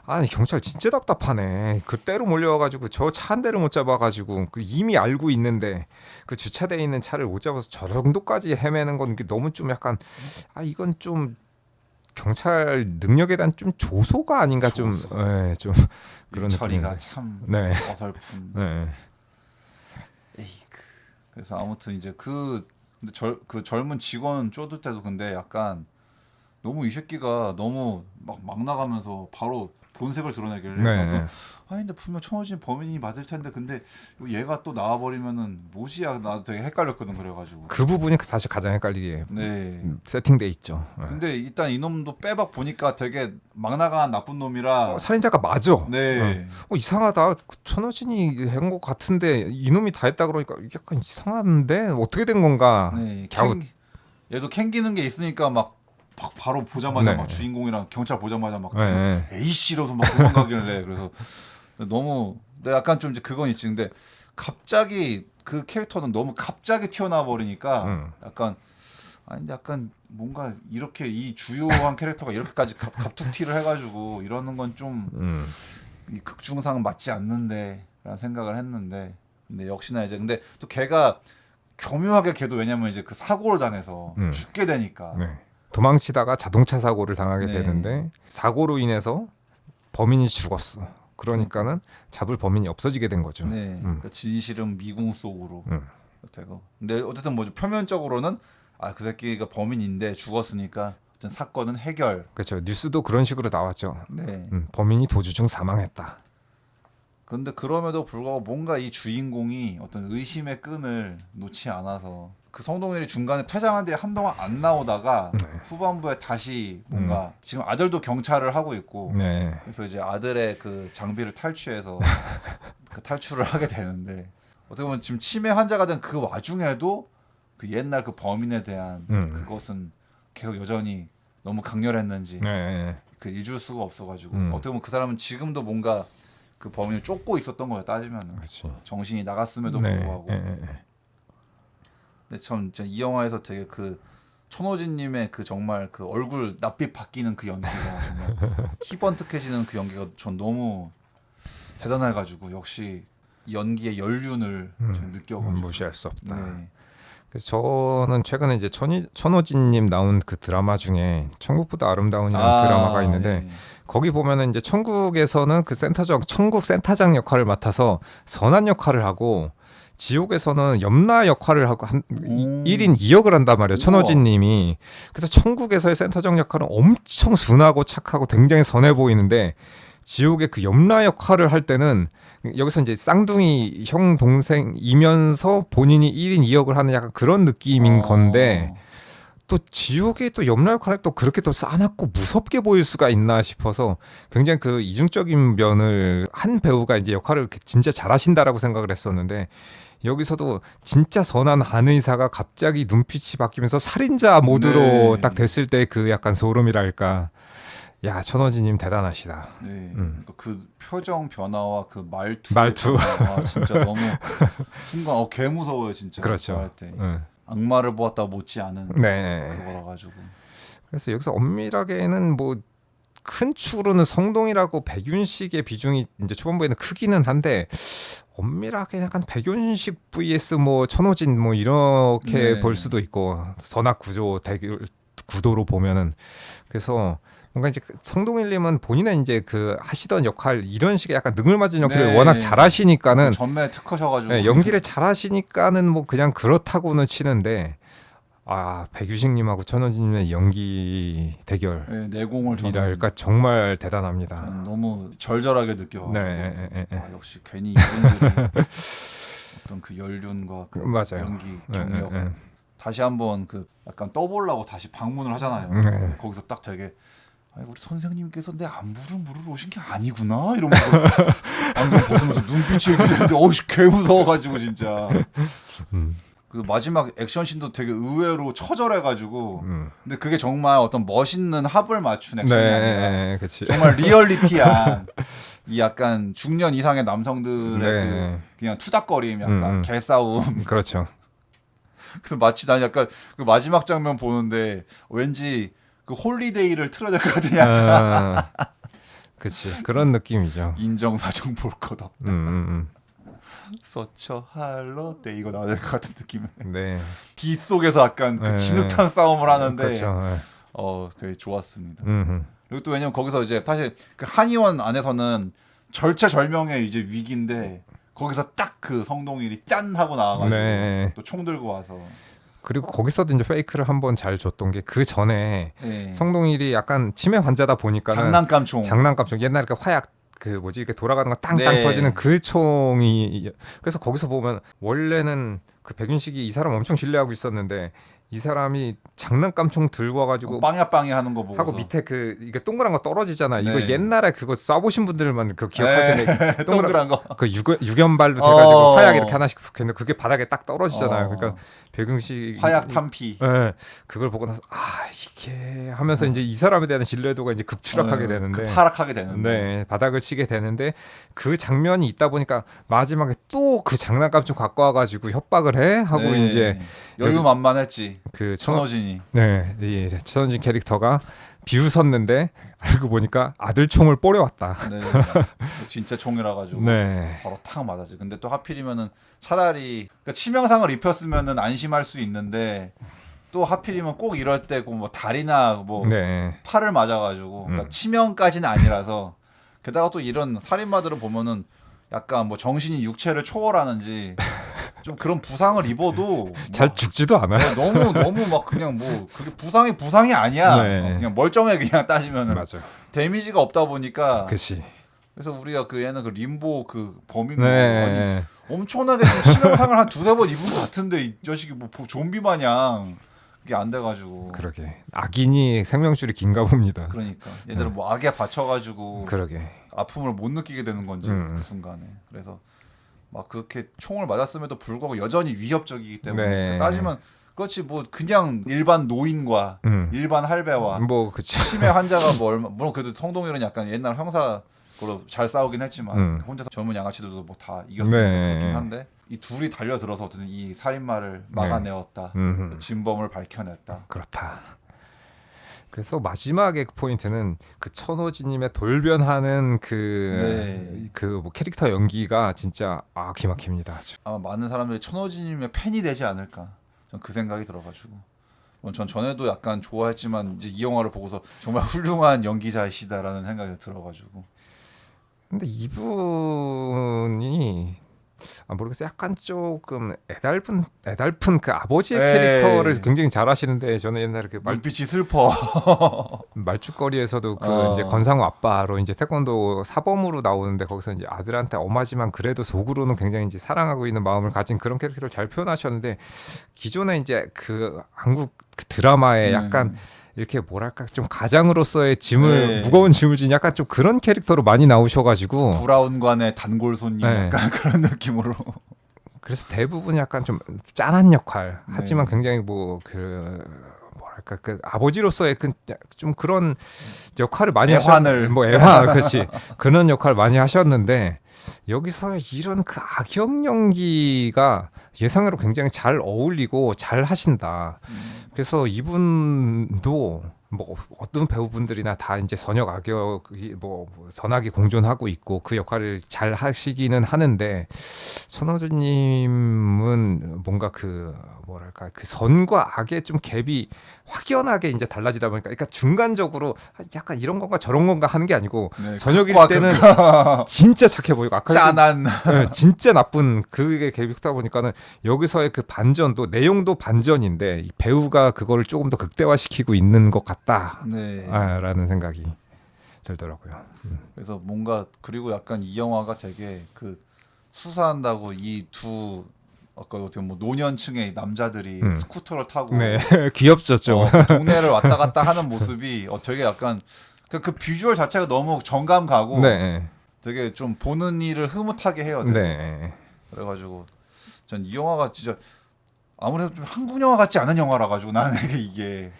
아니 경찰 진짜 답답하네. 그때로 몰려와가지고 저 차 한 대를 못 잡아가지고 이미 알고 있는데 그 주차돼 있는 차를 못 잡아서 저 정도까지 헤매는 건 너무 좀 약간 이건 좀 경찰 능력에 대한 좀 조소가 아닌가 좀 그런 처리가 느낌인데. 참 네. 어설픈. 네. 에이크. 그래서 아무튼 이제 근데 그 젊은 직원 쫓을 때도 근데 약간 너무 이 새끼가 너무 막 나가면서 바로 본색을 드러내길래 네. 근데 분명 천호진 범인이 맞을 텐데 근데 얘가 또 나와버리면은 뭐지야. 나 되게 헷갈렸거든. 그래가지고 그 부분이 사실 가장 헷갈리게 네. 세팅돼 있죠. 네. 근데 일단 이놈도 빼박 보니까 되게 막 나간 나쁜 놈이라. 살인자가 맞아. 네. 이상하다. 천호진이 한 것 같은데 이놈이 다 했다 그러니까 약간 이상한데 어떻게 된 건가. 네. 갸웃. 얘도 캥기는 게 있으니까 막 바로 보자마자 네. 막 주인공이랑 경찰 보자마자 막 네. 에이씨로도 막 도망가길래. 그래서 너무 근데 약간 좀 이제 그건 있지. 근데 갑자기 그 캐릭터는 너무 갑자기 튀어나와 버리니까 약간 근데 약간 뭔가 이렇게 이 주요한 캐릭터가 이렇게까지 갑툭튀를 해가지고 이러는 건 좀 이 극중상 맞지 않는데라는 생각을 했는데. 근데 역시나 이제 근데 또 걔가 교묘하게 걔도 왜냐면 이제 그 사고를 당해서 죽게 되니까. 네. 도망치다가 자동차 사고를 당하게 네. 되는데 사고로 인해서 범인이 죽었어. 그러니까는 잡을 범인이 없어지게 된 거죠. 네. 그러니까 진실은 미궁 속으로 음. 되고. 근데 어쨌든 뭐 표면적으로는 그 새끼가 범인인데 죽었으니까 어쨌든 사건은 해결. 그렇죠. 뉴스도 그런 식으로 나왔죠. 네. 범인이 도주 중 사망했다. 근데 그럼에도 불구하고 뭔가 이 주인공이 어떤 의심의 끈을 놓지 않아서 그 성동일이 중간에 퇴장한 뒤에 한동안 안 나오다가 후반부에 다시 뭔가 지금 아들도 경찰을 하고 있고 네. 그래서 이제 아들의 그 장비를 탈취해서 그 탈출을 하게 되는데 어떻게 보면 지금 치매 환자가 된 그 와중에도 그 옛날 그 범인에 대한 그것은 계속 여전히 너무 강렬했는지 네. 그 잊을 수가 없어가지고 어떻게 음. 보면 그 사람은 지금도 뭔가 그 범인을 쫓고 있었던 거예요. 따지면은 그렇지. 정신이 나갔음에도 네. 불구하고. 근데 참 진짜 이 영화에서 되게 그 천호진님의 그 정말 그 얼굴 낯빛 바뀌는 그 연기가 정말 희번뜩해지는 그 연기가 전 너무 대단해가지고 역시 연기의 연륜을 제가 느껴가지고. 무시할 수 없다. 네. 그래서 저는 최근에 이제 천호진님 나온 그 드라마 중에 천국보다 아름다운이라는 드라마가 있는데 네. 거기 보면은 이제 천국에서는 그 천국 센터장 역할을 맡아서 선한 역할을 하고 지옥에서는 염라 역할을 하고 1인 2역을 한단 말이에요. 천호진 님이. 그래서 천국에서의 센터장 역할은 엄청 순하고 착하고 굉장히 선해 보이는데 지옥의 그 염라 역할을 할 때는 여기서 이제 쌍둥이 형 동생이면서 본인이 1인 2역을 하는 약간 그런 느낌인 건데 또 지옥의 또 염라 역할을 또 그렇게 또 싸납고 무섭게 보일 수가 있나 싶어서 굉장히 그 이중적인 면을 한 배우가 이제 역할을 진짜 잘하신다라고 생각을 했었는데 여기서도 진짜 선한 한의사가 갑자기 눈빛이 바뀌면서 살인자 모드로 네. 딱 됐을 때 그 약간 소름이랄까 야 천호진님 대단하시다. 네, 그러니까 그 표정 변화와 그 말투 진짜 너무 순간 개 무서워요 진짜. 그렇죠. 할 때. 악마를 보았다 못지않은 네. 그거라 가지고. 그래서 여기서 엄밀하게는 뭐 큰 축으로는 성동이라고 백윤식의 비중이 이제 초반부에는 크기는 한데 엄밀하게 약간 백윤식 vs 뭐 천호진 뭐 이렇게 네. 볼 수도 있고 선악 구조 대결 구도로 보면은 그래서 뭔가 이제 성동일님은 본인은 이제 그 하시던 역할 이런 식의 약간 능을맞은 역할을 네. 워낙 잘하시니까는 전매 특허셔가지고. 네, 연기를 잘하시니까는 뭐 그냥 그렇다고는 치는데 백유식님하고 천호진님의 연기 대결 네, 내공을 저는 이랄까 정말 대단합니다. 너무 절절하게 느껴가지고. 네. 역시 괜히 이분들이 어떤 그 연륜과 그 맞아요. 연기 경력 다시 한번 그 약간 떠보려고 다시 방문을 하잖아요. 네. 거기서 딱 되게 우리 선생님께서 내 안부를 물으러 오신 게 아니구나 이러면서 안경 벗으면서 눈빛이 이렇게 되는데 개 무서워가지고 진짜. 그 마지막 액션씬도 되게 의외로 처절해가지고 근데 그게 정말 어떤 멋있는 합을 맞춘 액션이 아니라 그치. 정말 리얼리티한 이 약간 중년 이상의 남성들의 네. 그 그냥 투닥거림 약간 개싸움. 그렇죠. 그래서 마치 난 약간 그 마지막 장면 보는데 왠지 그 홀리데이를 틀어야 될 것 같은 약간 그치. 그런 느낌이죠. 인정사정 볼 것 없다. 서처 할러데 이거 나와야 될 것 같은 느낌. 네. 뒷속에서 약간 그 진흙탕 싸움을 하는데 그렇죠. 되게 좋았습니다. 음. 그리고 또 왜냐면 거기서 이제 사실 그 한의원 안에서는 절체절명의 이제 위기인데 거기서 딱 그 성동일이 짠 하고 나와가지고 네. 또 총 들고 와서 그리고 거기서도 이제 페이크를 한번 잘 줬던 게 그 전에 네. 성동일이 약간 치매 환자다 보니까는 장난감 총. 옛날에 그 화약 그 뭐지 이렇게 돌아가는 거 땅땅 네. 터지는 그 총이 그래서 거기서 보면 원래는 그 백윤식이 이 사람 엄청 신뢰하고 있었는데 이 사람이 장난감 총 들고 와가지고 빵야빵야 하는 거 보고 하고 밑에 그 이게 동그란 거 떨어지잖아. 네. 이거 옛날에 그거 쏴보신 분들만 그 기억할 텐데 동그란 거. 그 유견발로 돼가지고 화약 이렇게 하나씩 했는데 그게 바닥에 딱 떨어지잖아요. 그러니까 백윤식 화약 탐피. 네, 그걸 보고 나서 이게 하면서 이제 이 사람에 대한 신뢰도가 이제 급추락하게 되는데 급하락하게 되는데 네, 바닥을 치게 되는데 그 장면이 있다 보니까 마지막에 또 그 장난감 좀 갖고 와가지고 협박을 해 하고 네. 이제 여유만만했지. 그 천호진이. 네, 이 천호진 캐릭터가 비웃었는데 알고 보니까 아들 총을 뽀려왔다. 네. 진짜 총이라 가지고 네, 바로 탁 맞았지. 근데 또 하필이면은 차라리 그러니까 치명상을 입혔으면은 안심할 수 있는데 또 하필이면 꼭 이럴 때 뭐 다리나 뭐 네, 팔을 맞아가지고 그러니까 치명까지는 아니라서 게다가 또 이런 살인마들을 보면은 약간 뭐 정신이 육체를 초월하는지 좀 그런 부상을 입어도 잘 막 죽지도 않아요. 너무 막 그냥 뭐 그게 부상이 아니야. 네. 그냥 멀쩡해 그냥 따지면은 맞아. 데미지가 없다 보니까. 그치. 그래서 우리가 그 얘는 그 림보 그 범인 아니 네, 엄청나게 좀 치명상을 한 두세 번 입은 것 같은데 이 자식이 뭐 좀비 마냥 그게 안 돼가지고. 그러게. 악인이 생명줄이 긴가 봅니다. 그러니까 얘들은 뭐 악에 받쳐가지고 그러게. 아픔을 못 느끼게 되는 건지 그 순간에. 그래서 막 그렇게 총을 맞았음에도 불구하고 여전히 위협적이기 때문에 네. 따지면 그렇지 뭐 그냥 일반 노인과 일반 할배와 뭐 그치. 치매 환자가 뭐 얼마 물론 그래도 성동일은 약간 옛날 형사로 잘 싸우긴 했지만 혼자서 젊은 양아치들도 뭐 다 이겼으니까 네. 그렇긴 한데 이 둘이 달려들어서 어쨌든 이 살인마를 막아내었다. 진범을 밝혀냈다. 그렇다. 그래서 마지막에 그 포인트는 그 천호진님의 돌변하는 그 뭐 캐릭터 연기가 진짜 기막힙니다. 아주. 아마 많은 사람들이 천호진님의 팬이 되지 않을까. 전 그 생각이 들어가지고. 물론 전 전에도 약간 좋아했지만 이제 이 영화를 보고서 정말 훌륭한 연기자이시다라는 생각이 들어가지고. 근데 이분이 모르겠어요. 약간 조금 애달픈 그 아버지의 캐릭터를 굉장히 잘하시는데 저는 옛날에 그 눈빛이 슬퍼. 말죽거리에서도 그 이제 건상우 아빠로 이제 태권도 사범으로 나오는데 거기서 이제 아들한테 엄하지만 그래도 속으로는 굉장히 이제 사랑하고 있는 마음을 가진 그런 캐릭터를 잘 표현하셨는데 기존에 이제 그 한국 그 드라마에 약간 이렇게 뭐랄까 좀 가장으로서의 짐을 무거운 짐을 진 약간 좀 그런 캐릭터로 많이 나오셔가지고 브라운관의 단골손님 약간 그런 느낌으로. 그래서 대부분 약간 좀 짠한 역할 하지만 굉장히 뭐 그 뭐랄까 그 아버지로서의 그 좀 그런 역할을 많이 애환을. 뭐 애환 그렇지 그런 역할을 많이 하셨는데 여기서 이런 그 악역 연기가 예상외로 굉장히 잘 어울리고 잘 하신다. 그래서 이분도 뭐 어떤 배우분들이나 다 이제 선역 악역이 뭐 선악이 공존하고 있고 그 역할을 잘 하시기는 하는데 손호준님은 뭔가 그 뭐랄까 그 선과 악의 좀 갭이 확연하게 이제 달라지다 보니까 그러니까 중간적으로 약간 이런 건가 저런 건가 하는 게 아니고 네, 선역일 극과 때는 극과 진짜 착해 보이고 아까 짠한. 네, 진짜 나쁜 그게 갭이 크다 보니까는 여기서의 그 반전도 내용도 반전인데 이 배우가 그거를 조금 더 극대화시키고 있는 것 네. 같다라는 생각이 들더라고요. 그래서 뭔가 그리고 약간 이 영화가 되게 그 수사한다고 이 두 아까 어떻게 뭐 노년층의 남자들이 스쿠터를 타고 네, 귀엽죠 좀. 그 동네를 왔다 갔다 하는 모습이 되게 약간 그 비주얼 자체가 너무 정감 가고 네, 되게 좀 보는 일을 흐뭇하게 해요. 되게. 네. 그래가지고 전 이 영화가 진짜 아무래도 좀 한국 영화 같지 않은 영화라 가지고 나는 이게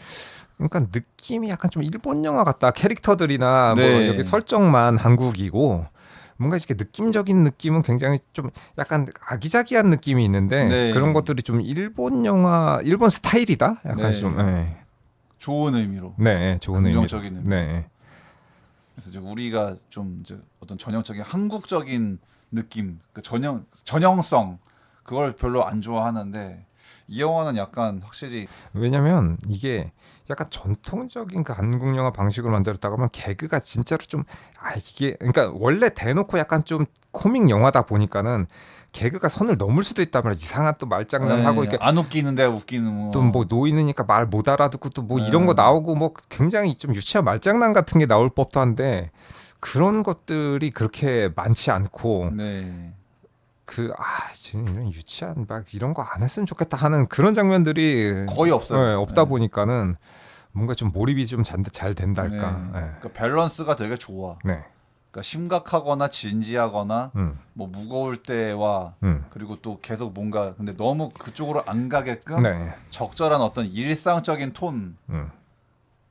그러니까 느낌이 약간 좀 일본 영화 같다. 캐릭터들이나 뭐 네. 여기 설정만 한국이고 뭔가 이렇게 느낌적인 느낌은 굉장히 좀 약간 아기자기한 느낌이 있는데 네. 그런 것들이 좀 일본 영화, 일본 스타일이다. 약간 네. 좀 네, 좋은 의미로 네 좋은 의미. 긍정적인 의미. 네, 그래서 이제 우리가 좀 이제 어떤 전형적인 한국적인 느낌, 그 전형성 그걸 별로 안 좋아하는데 이 영화는 약간 확실히 왜냐면 이게 약간 전통적인 그 한국 영화 방식으로 만들었다고 하면 개그가 진짜로 좀 이게 그러니까 원래 대놓고 약간 좀 코믹 영화다 보니까는 개그가 선을 넘을 수도 있다면 이상한 또 말장난하고 이렇게 안 웃기는데 웃기는 뭐. 또 뭐 노인이니까 말 못 알아듣고 또 뭐 이런 거 네. 나오고 뭐 굉장히 좀 유치한 말장난 같은 게 나올 법도 한데 그런 것들이 그렇게 많지 않고 네. 지금 이런 유치한 막 이런 거 안 했으면 좋겠다 하는 그런 장면들이 거의 없어요. 네, 없다 네. 보니까는 뭔가 좀 몰입이 좀 잘 된달까. 네. 네. 그러니까 밸런스가 되게 좋아. 네. 그러니까 심각하거나 진지하거나 음. 뭐 무거울 때와 음. 그리고 또 계속 뭔가 근데 너무 그쪽으로 안 가게끔 네. 적절한 어떤 일상적인 톤 음.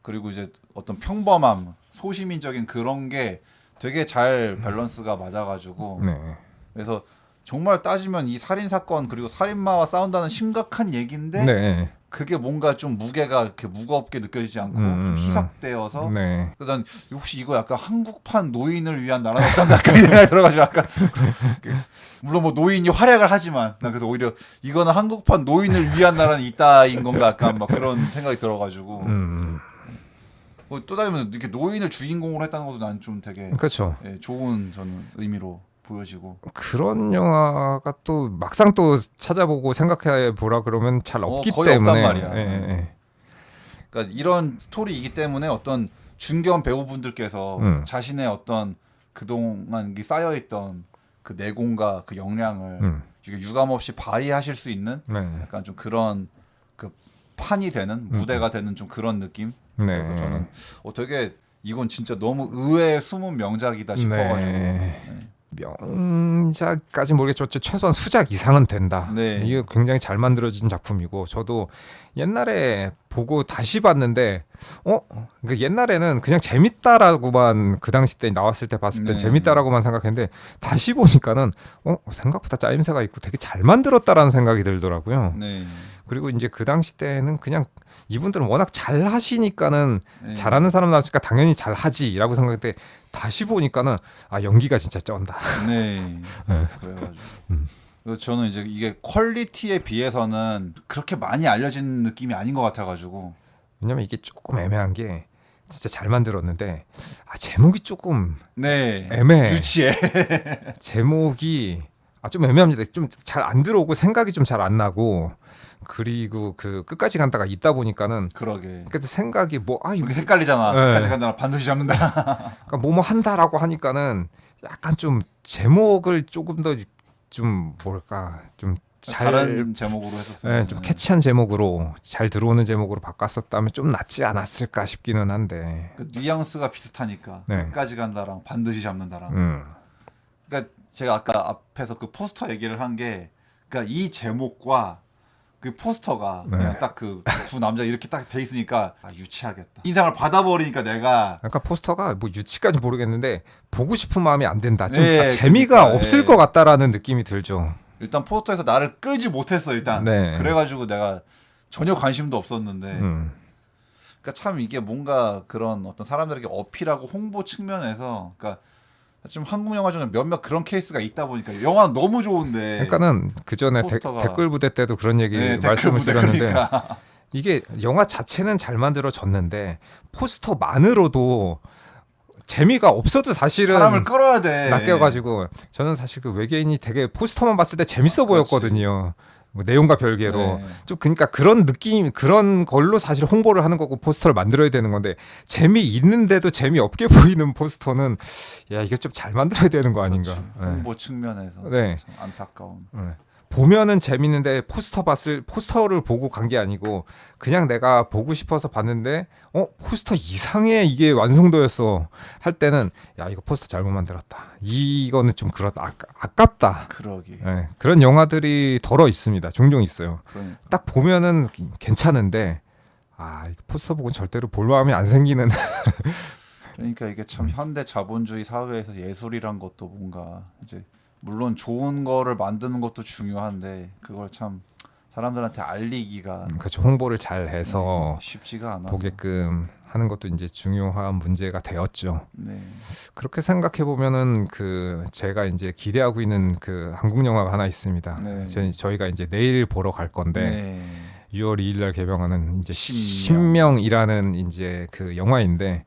그리고 이제 어떤 평범함 소시민적인 그런 게 되게 잘 밸런스가 맞아가지고 네. 그래서 정말 따지면 이 살인 사건 그리고 살인마와 싸운다는 심각한 얘기인데 네. 그게 뭔가 좀 무게가 이렇게 무겁게 느껴지지 않고 좀 희석되어서 네. 그래서 난 혹시 이거 약간 한국판 노인을 위한 나라였던가 약간 이 생각이 들어가지고 약간 물론 뭐 노인이 활약을 하지만 난 그래서 오히려 이거는 한국판 노인을 위한 나라는 이따인 건가 약간 막 그런 생각이 들어가지고 또 다르면 이렇게 노인을 주인공으로 했다는 것도 난 좀 되게 그렇죠. 좋은 저는 의미로 보여지고 그런 영화가 또 막상 또 찾아보고 생각해 보라 그러면 잘 없기 거의 없단 때문에 말이야. 예, 예. 그러니까 이런 스토리이기 때문에 어떤 중견 배우분들께서 자신의 어떤 그동안 쌓여있던 그 내공과 그 역량을 이게 유감없이 발휘하실 수 있는 네. 약간 좀 그런 그 판이 되는 무대가 되는 좀 그런 느낌. 네. 그래서 저는 되게 이건 진짜 너무 의외의 숨은 명작이다 싶어가지고. 네. 명작까지 모르겠지만 최소한 수작 이상은 된다. 네. 이게 굉장히 잘 만들어진 작품이고 저도 옛날에 보고 다시 봤는데 그 옛날에는 그냥 재밌다라고만 그 당시 때 나왔을 때 봤을 때 네. 재밌다라고만 생각했는데 다시 보니까는 생각보다 짜임새가 있고 되게 잘 만들었다라는 생각이 들더라고요. 네. 그리고 이제 그 당시 때는 그냥 이분들은 워낙 잘 하시니까는 네. 잘하는 사람 나왔으니까 당연히 잘 하지라고 생각했는데 다시 보니까는 연기가 진짜 쩐다. 네. 그래가지고. 그래서 저는 이제 이게 퀄리티에 비해서는 그렇게 많이 알려진 느낌이 아닌 것 같아가지고. 왜냐면 이게 조금 애매한 게 진짜 잘 만들었는데 제목이 조금 네. 애매해. 유치해. 제목이 좀 애매합니다. 좀 잘 안 들어오고 생각이 좀 잘 안 나고 그리고 그 끝까지 간다가 있다 보니까는 그러게. 그래서 생각이 그렇게 헷갈리잖아. 네. 끝까지 간다나 반드시 잡는다. 그러니까 뭐뭐 한다라고 하니까는 약간 좀 제목을 조금 더 좀 뭐랄까 좀 다른 제목으로 했었어요. 네, 좀 캐치한 제목으로 잘 들어오는 제목으로 바꿨었다면 좀 낫지 않았을까 싶기는 한데. 그 뉘앙스가 비슷하니까 네. 끝까지 간다랑 반드시 잡는다랑. 그러니까 제가 아까 앞에서 그 포스터 얘기를 한 게, 그러니까 이 제목과 그 포스터가 네. 그냥 딱 그 두 남자 이렇게 딱 돼 있으니까 아, 유치하겠다. 인상을 받아버리니까 내가 약간 포스터가 뭐 유치까지 모르겠는데 보고 싶은 마음이 안 든다. 좀 네, 재미가 그러니까, 없을 예. 것 같다라는 느낌이 들죠. 일단 포스터에서 나를 끌지 못했어 일단. 네. 그래가지고 내가 전혀 관심도 없었는데. 그러니까 참 이게 뭔가 그런 어떤 사람들에게 어필하고 홍보 측면에서, 그러니까 좀 한국 영화 중에 몇몇 그런 케이스가 있다 보니까 영화는 너무 좋은데. 그러니까는 그 전에 포스터가- 댓글 부대 때도 그런 얘기 네, 말씀을 댓글 드렸는데 그러니까. 이게 영화 자체는 잘 만들어졌는데 포스터만으로도 재미가 없어도 사실은 사람을 끌어야 돼. 낚여가지고 저는 사실 그 외계인이 되게 포스터만 봤을 때 재밌어 그렇지. 보였거든요. 뭐 내용과 별개로 네. 좀 그러니까 그런 느낌 그런 걸로 사실 홍보를 하는 거고 포스터를 만들어야 되는 건데 재미 있는데도 재미 없게 보이는 포스터는 야 이게 좀 잘 만들어야 되는 거 아닌가. 그렇지. 네. 홍보 측면에서 네. 참 안타까운. 네. 보면은 재밌는데 포스터를 보고 간 게 아니고 그냥 내가 보고 싶어서 봤는데 포스터 이상의 이게 완성도였어 할 때는 야 이거 포스터 잘못 만들었다 이거는 좀 그렇다 아깝다. 그러기. 네, 그런 영화들이 덜어 있습니다. 종종 있어요. 그러니까. 딱 보면은 괜찮은데 이거 포스터 보고 절대로 볼 마음이 안 생기는. 그러니까 이게 참 현대 자본주의 사회에서 예술이란 것도 뭔가 이제 물론 좋은 거를 만드는 것도 중요한데 그걸 참 사람들한테 알리기가 그렇죠. 홍보를 잘 해서 쉽지가 않아서. 보게끔 하는 것도 이제 중요한 문제가 되었죠. 네. 그렇게 생각해 보면은 그 제가 이제 기대하고 있는 그 한국 영화가 하나 있습니다. 네. 저희가 이제 내일 보러 갈 건데 네. 6월 2일 날 개봉하는 이제 신명. 신명이라는 이제 그 영화인데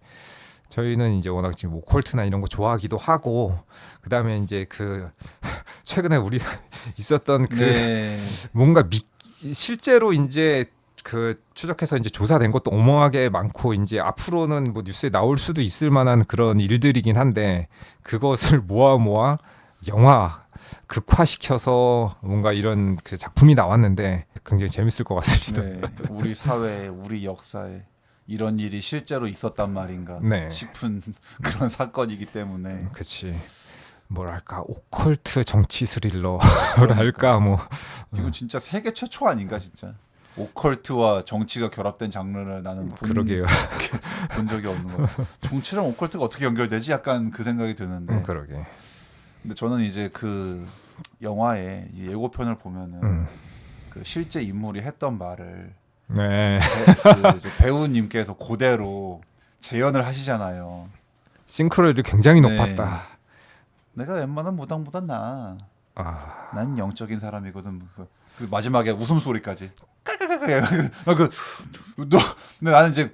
저희는 이제 워낙 지금 오컬트나 이런 거 좋아하기도 하고 그다음에 이제 그 최근에 우리 있었던 그 네. 뭔가 실제로 이제 그 추적해서 이제 조사된 것도 어마하게 많고 이제 앞으로는 뭐 뉴스에 나올 수도 있을 만한 그런 일들이긴 한데 그것을 모아 영화 극화시켜서 뭔가 이런 그 작품이 나왔는데 굉장히 재밌을 것 같습니다. 네. 우리 사회에 우리 역사에 이런 일이 실제로 있었단 말인가 네. 싶은 그런 사건이기 때문에 그치. 뭐랄까 오컬트 정치 스릴러랄까 뭐 이거 진짜 세계 최초 아닌가 진짜. 오컬트와 정치가 결합된 장르를 나는 그러게요. 본 적이 없는 것 같아요. 정치랑 오컬트가 어떻게 연결되지? 약간 그 생각이 드는데. 그러게. 근데 저는 이제 그 영화의 이 예고편을 보면은 그 실제 인물이 했던 말을 네. 그 이제 배우님께서 그대로 재현을 하시잖아요. 싱크로율이 굉장히 네. 높았다. 내가 웬만한 무당보단 나아. 아, 난 영적인 사람이거든. 그 마지막에 웃음소리까지. 근데 나는 이제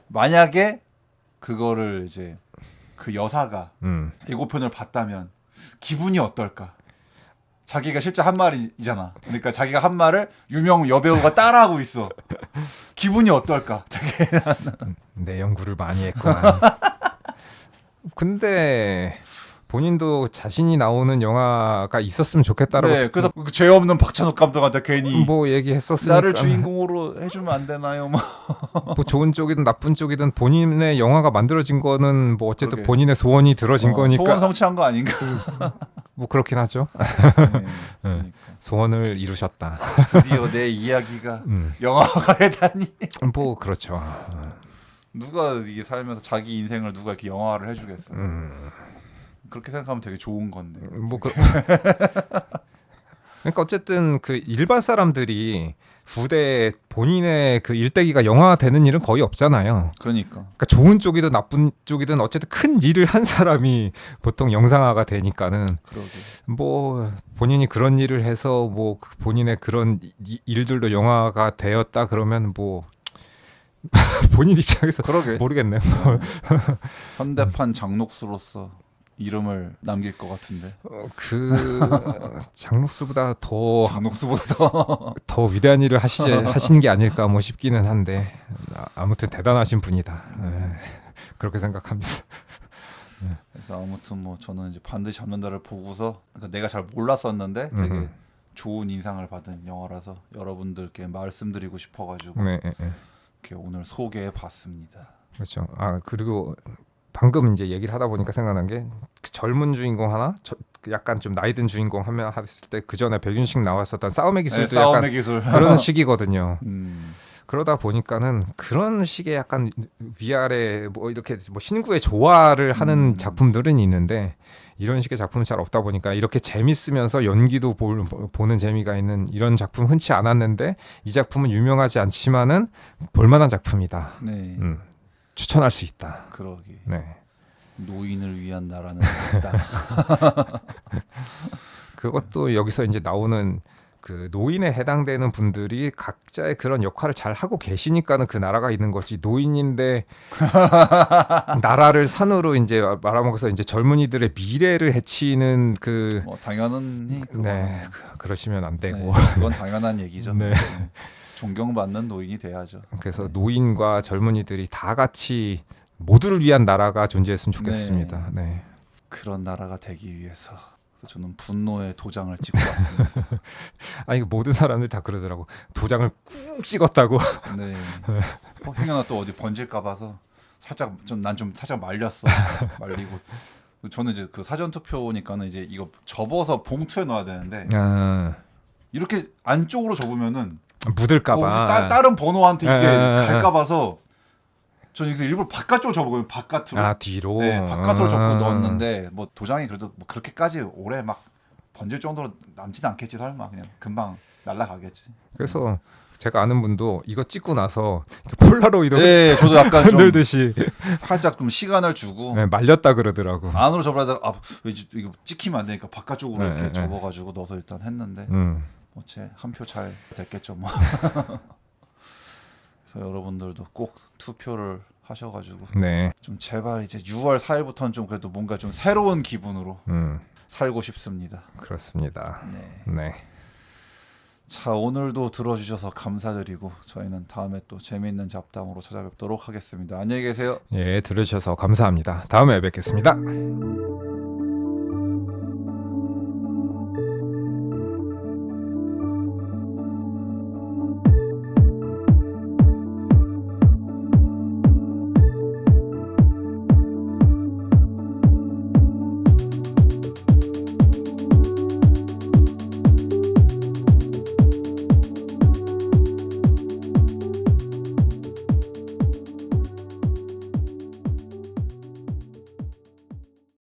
만약에 그거를 이제 그 여사가 예고편을 봤다면 기분이 어떨까? 자기가 실제 한 말이잖아. 그러니까 자기가 한 말을 유명 여배우가 따라하고 있어. 기분이 어떨까? 되게 내 연구를 많이 했구만. 근데 본인도 자신이 나오는 영화가 있었으면 좋겠다라고 네, 그래서 그 죄 없는 박찬욱 감독한테 괜히 뭐 얘기했었으니까 나를 주인공으로 해주면 안 되나요? 뭐. 뭐 좋은 쪽이든 나쁜 쪽이든 본인의 영화가 만들어진 거는 뭐 어쨌든 그러게. 본인의 소원이 들어진 거니까 소원 성취한 거 아닌가? 뭐 그렇긴 하죠. 네, 그러니까. 소원을 이루셨다. 드디어 내 이야기가 영화가 되다니. 뭐 그렇죠. 누가 이게 살면서 자기 인생을 누가 이렇게 영화화를 해주겠어? 그렇게 생각하면 되게 좋은 건데. 그러니까 어쨌든 그 일반 사람들이 후대 본인의 그 일대기가 영화되는 일은 거의 없잖아요. 그러니까. 그러니까 좋은 쪽이든 나쁜 쪽이든 어쨌든 큰 일을 한 사람이 보통 영상화가 되니까는 그러게. 뭐 본인이 그런 일을 해서 뭐 본인의 그런 일들도 영화가 되었다 그러면 뭐 본인 입장에서 그러게. 모르겠네요. 현대판 장녹수로서 이름을 남길 것 같은데. 그 장록수보다 장녹수보다 더 위대한 일을 하시는 게 아닐까 뭐 싶기는 한데 아무튼 대단하신 분이다. 네, 그렇게 생각합니다. 그래서 아무튼 뭐 저는 이제 반드시 잡는다를 보고서 그러니까 내가 잘 몰랐었는데 되게 좋은 인상을 받은 영화라서 여러분들께 말씀드리고 싶어가지고 네. 이렇게 오늘 소개해봤습니다. 그렇죠. 그리고 방금 이제 얘기를 하다 보니까 생각난 게 그 젊은 주인공 하나 약간 좀 나이든 주인공 하면 했을 때 그 전에 백윤식 나왔었던 싸움의 네, 기술도 약간 싸움의 기술. 그런 식이거든요. 음, 그러다 보니까는 그런 식의 약간 위아래 뭐 이렇게 뭐 신구의 조화를 하는 작품들은 있는데 이런 식의 작품은 잘 없다 보니까 이렇게 재밌으면서 연기도 보는 재미가 있는 이런 작품 흔치 않았는데 이 작품은 유명하지 않지만은 볼만한 작품이다. 네, 추천할 수 있다. 그러기. 네. 노인을 위한 나라는 있다. 그것도 여기서 이제 나오는 그 노인에 해당되는 분들이 각자의 그런 역할을 잘 하고 계시니까는 그 나라가 있는 거지. 노인인데 나라를 산으로 이제 말아먹어서 이제 젊은이들의 미래를 해치는 그 뭐 당연히 네, 그러시면 안 되고. 네, 그건 당연한 얘기죠. 네. 네. 존경받는 노인이 돼야죠. 그래서 네. 노인과 젊은이들이 다 같이 모두를 위한 나라가 존재했으면 좋겠습니다. 네. 그런 나라가 되기 위해서 그래서 저는 분노의 도장을 찍고 왔습니다. 아니 모든 사람들이 다 그러더라고. 도장을 꾹 찍었다고. 네. 행여나 또 어디 번질까 봐서 살짝 난 좀 살짝 말렸어. 말리고 저는 이제 그 사전 투표니까는 이제 이거 접어서 봉투에 넣어야 되는데 아, 이렇게 안쪽으로 접으면은 묻을까봐. 다른 번호한테 이게 아. 갈까 봐서 저는 여기서 일부러 바깥쪽으로 접어요. 바깥으로. 아 뒤로. 네, 바깥으로 접고 넣었는데 뭐 도장이 그래도 뭐 그렇게까지 오래 막 번질 정도로 남지는 않겠지 설마 그냥 금방 날아가겠지. 그래서 제가 아는 분도 이거 찍고 나서 폴라로이드 네, 저도 약간 좀 흔들듯이 살짝 좀 시간을 주고 네, 말렸다 그러더라고. 안으로 접으려다가 이거 찍히면 안 되니까 바깥쪽으로 네, 이렇게 네. 접어가지고 넣어서 일단 했는데 뭐 제 한 표 잘 됐겠죠 뭐. 그래서 여러분들도 꼭 투표를 하셔가지고 네. 좀 제발 이제 6월 4일부터는 좀 그래도 뭔가 좀 새로운 기분으로 살고 싶습니다. 그렇습니다. 네. 네. 자, 오늘도 들어주셔서 감사드리고 저희는 다음에 또 재미있는 잡담으로 찾아뵙도록 하겠습니다. 안녕히 계세요. 예, 들으셔서 감사합니다. 다음에 뵙겠습니다.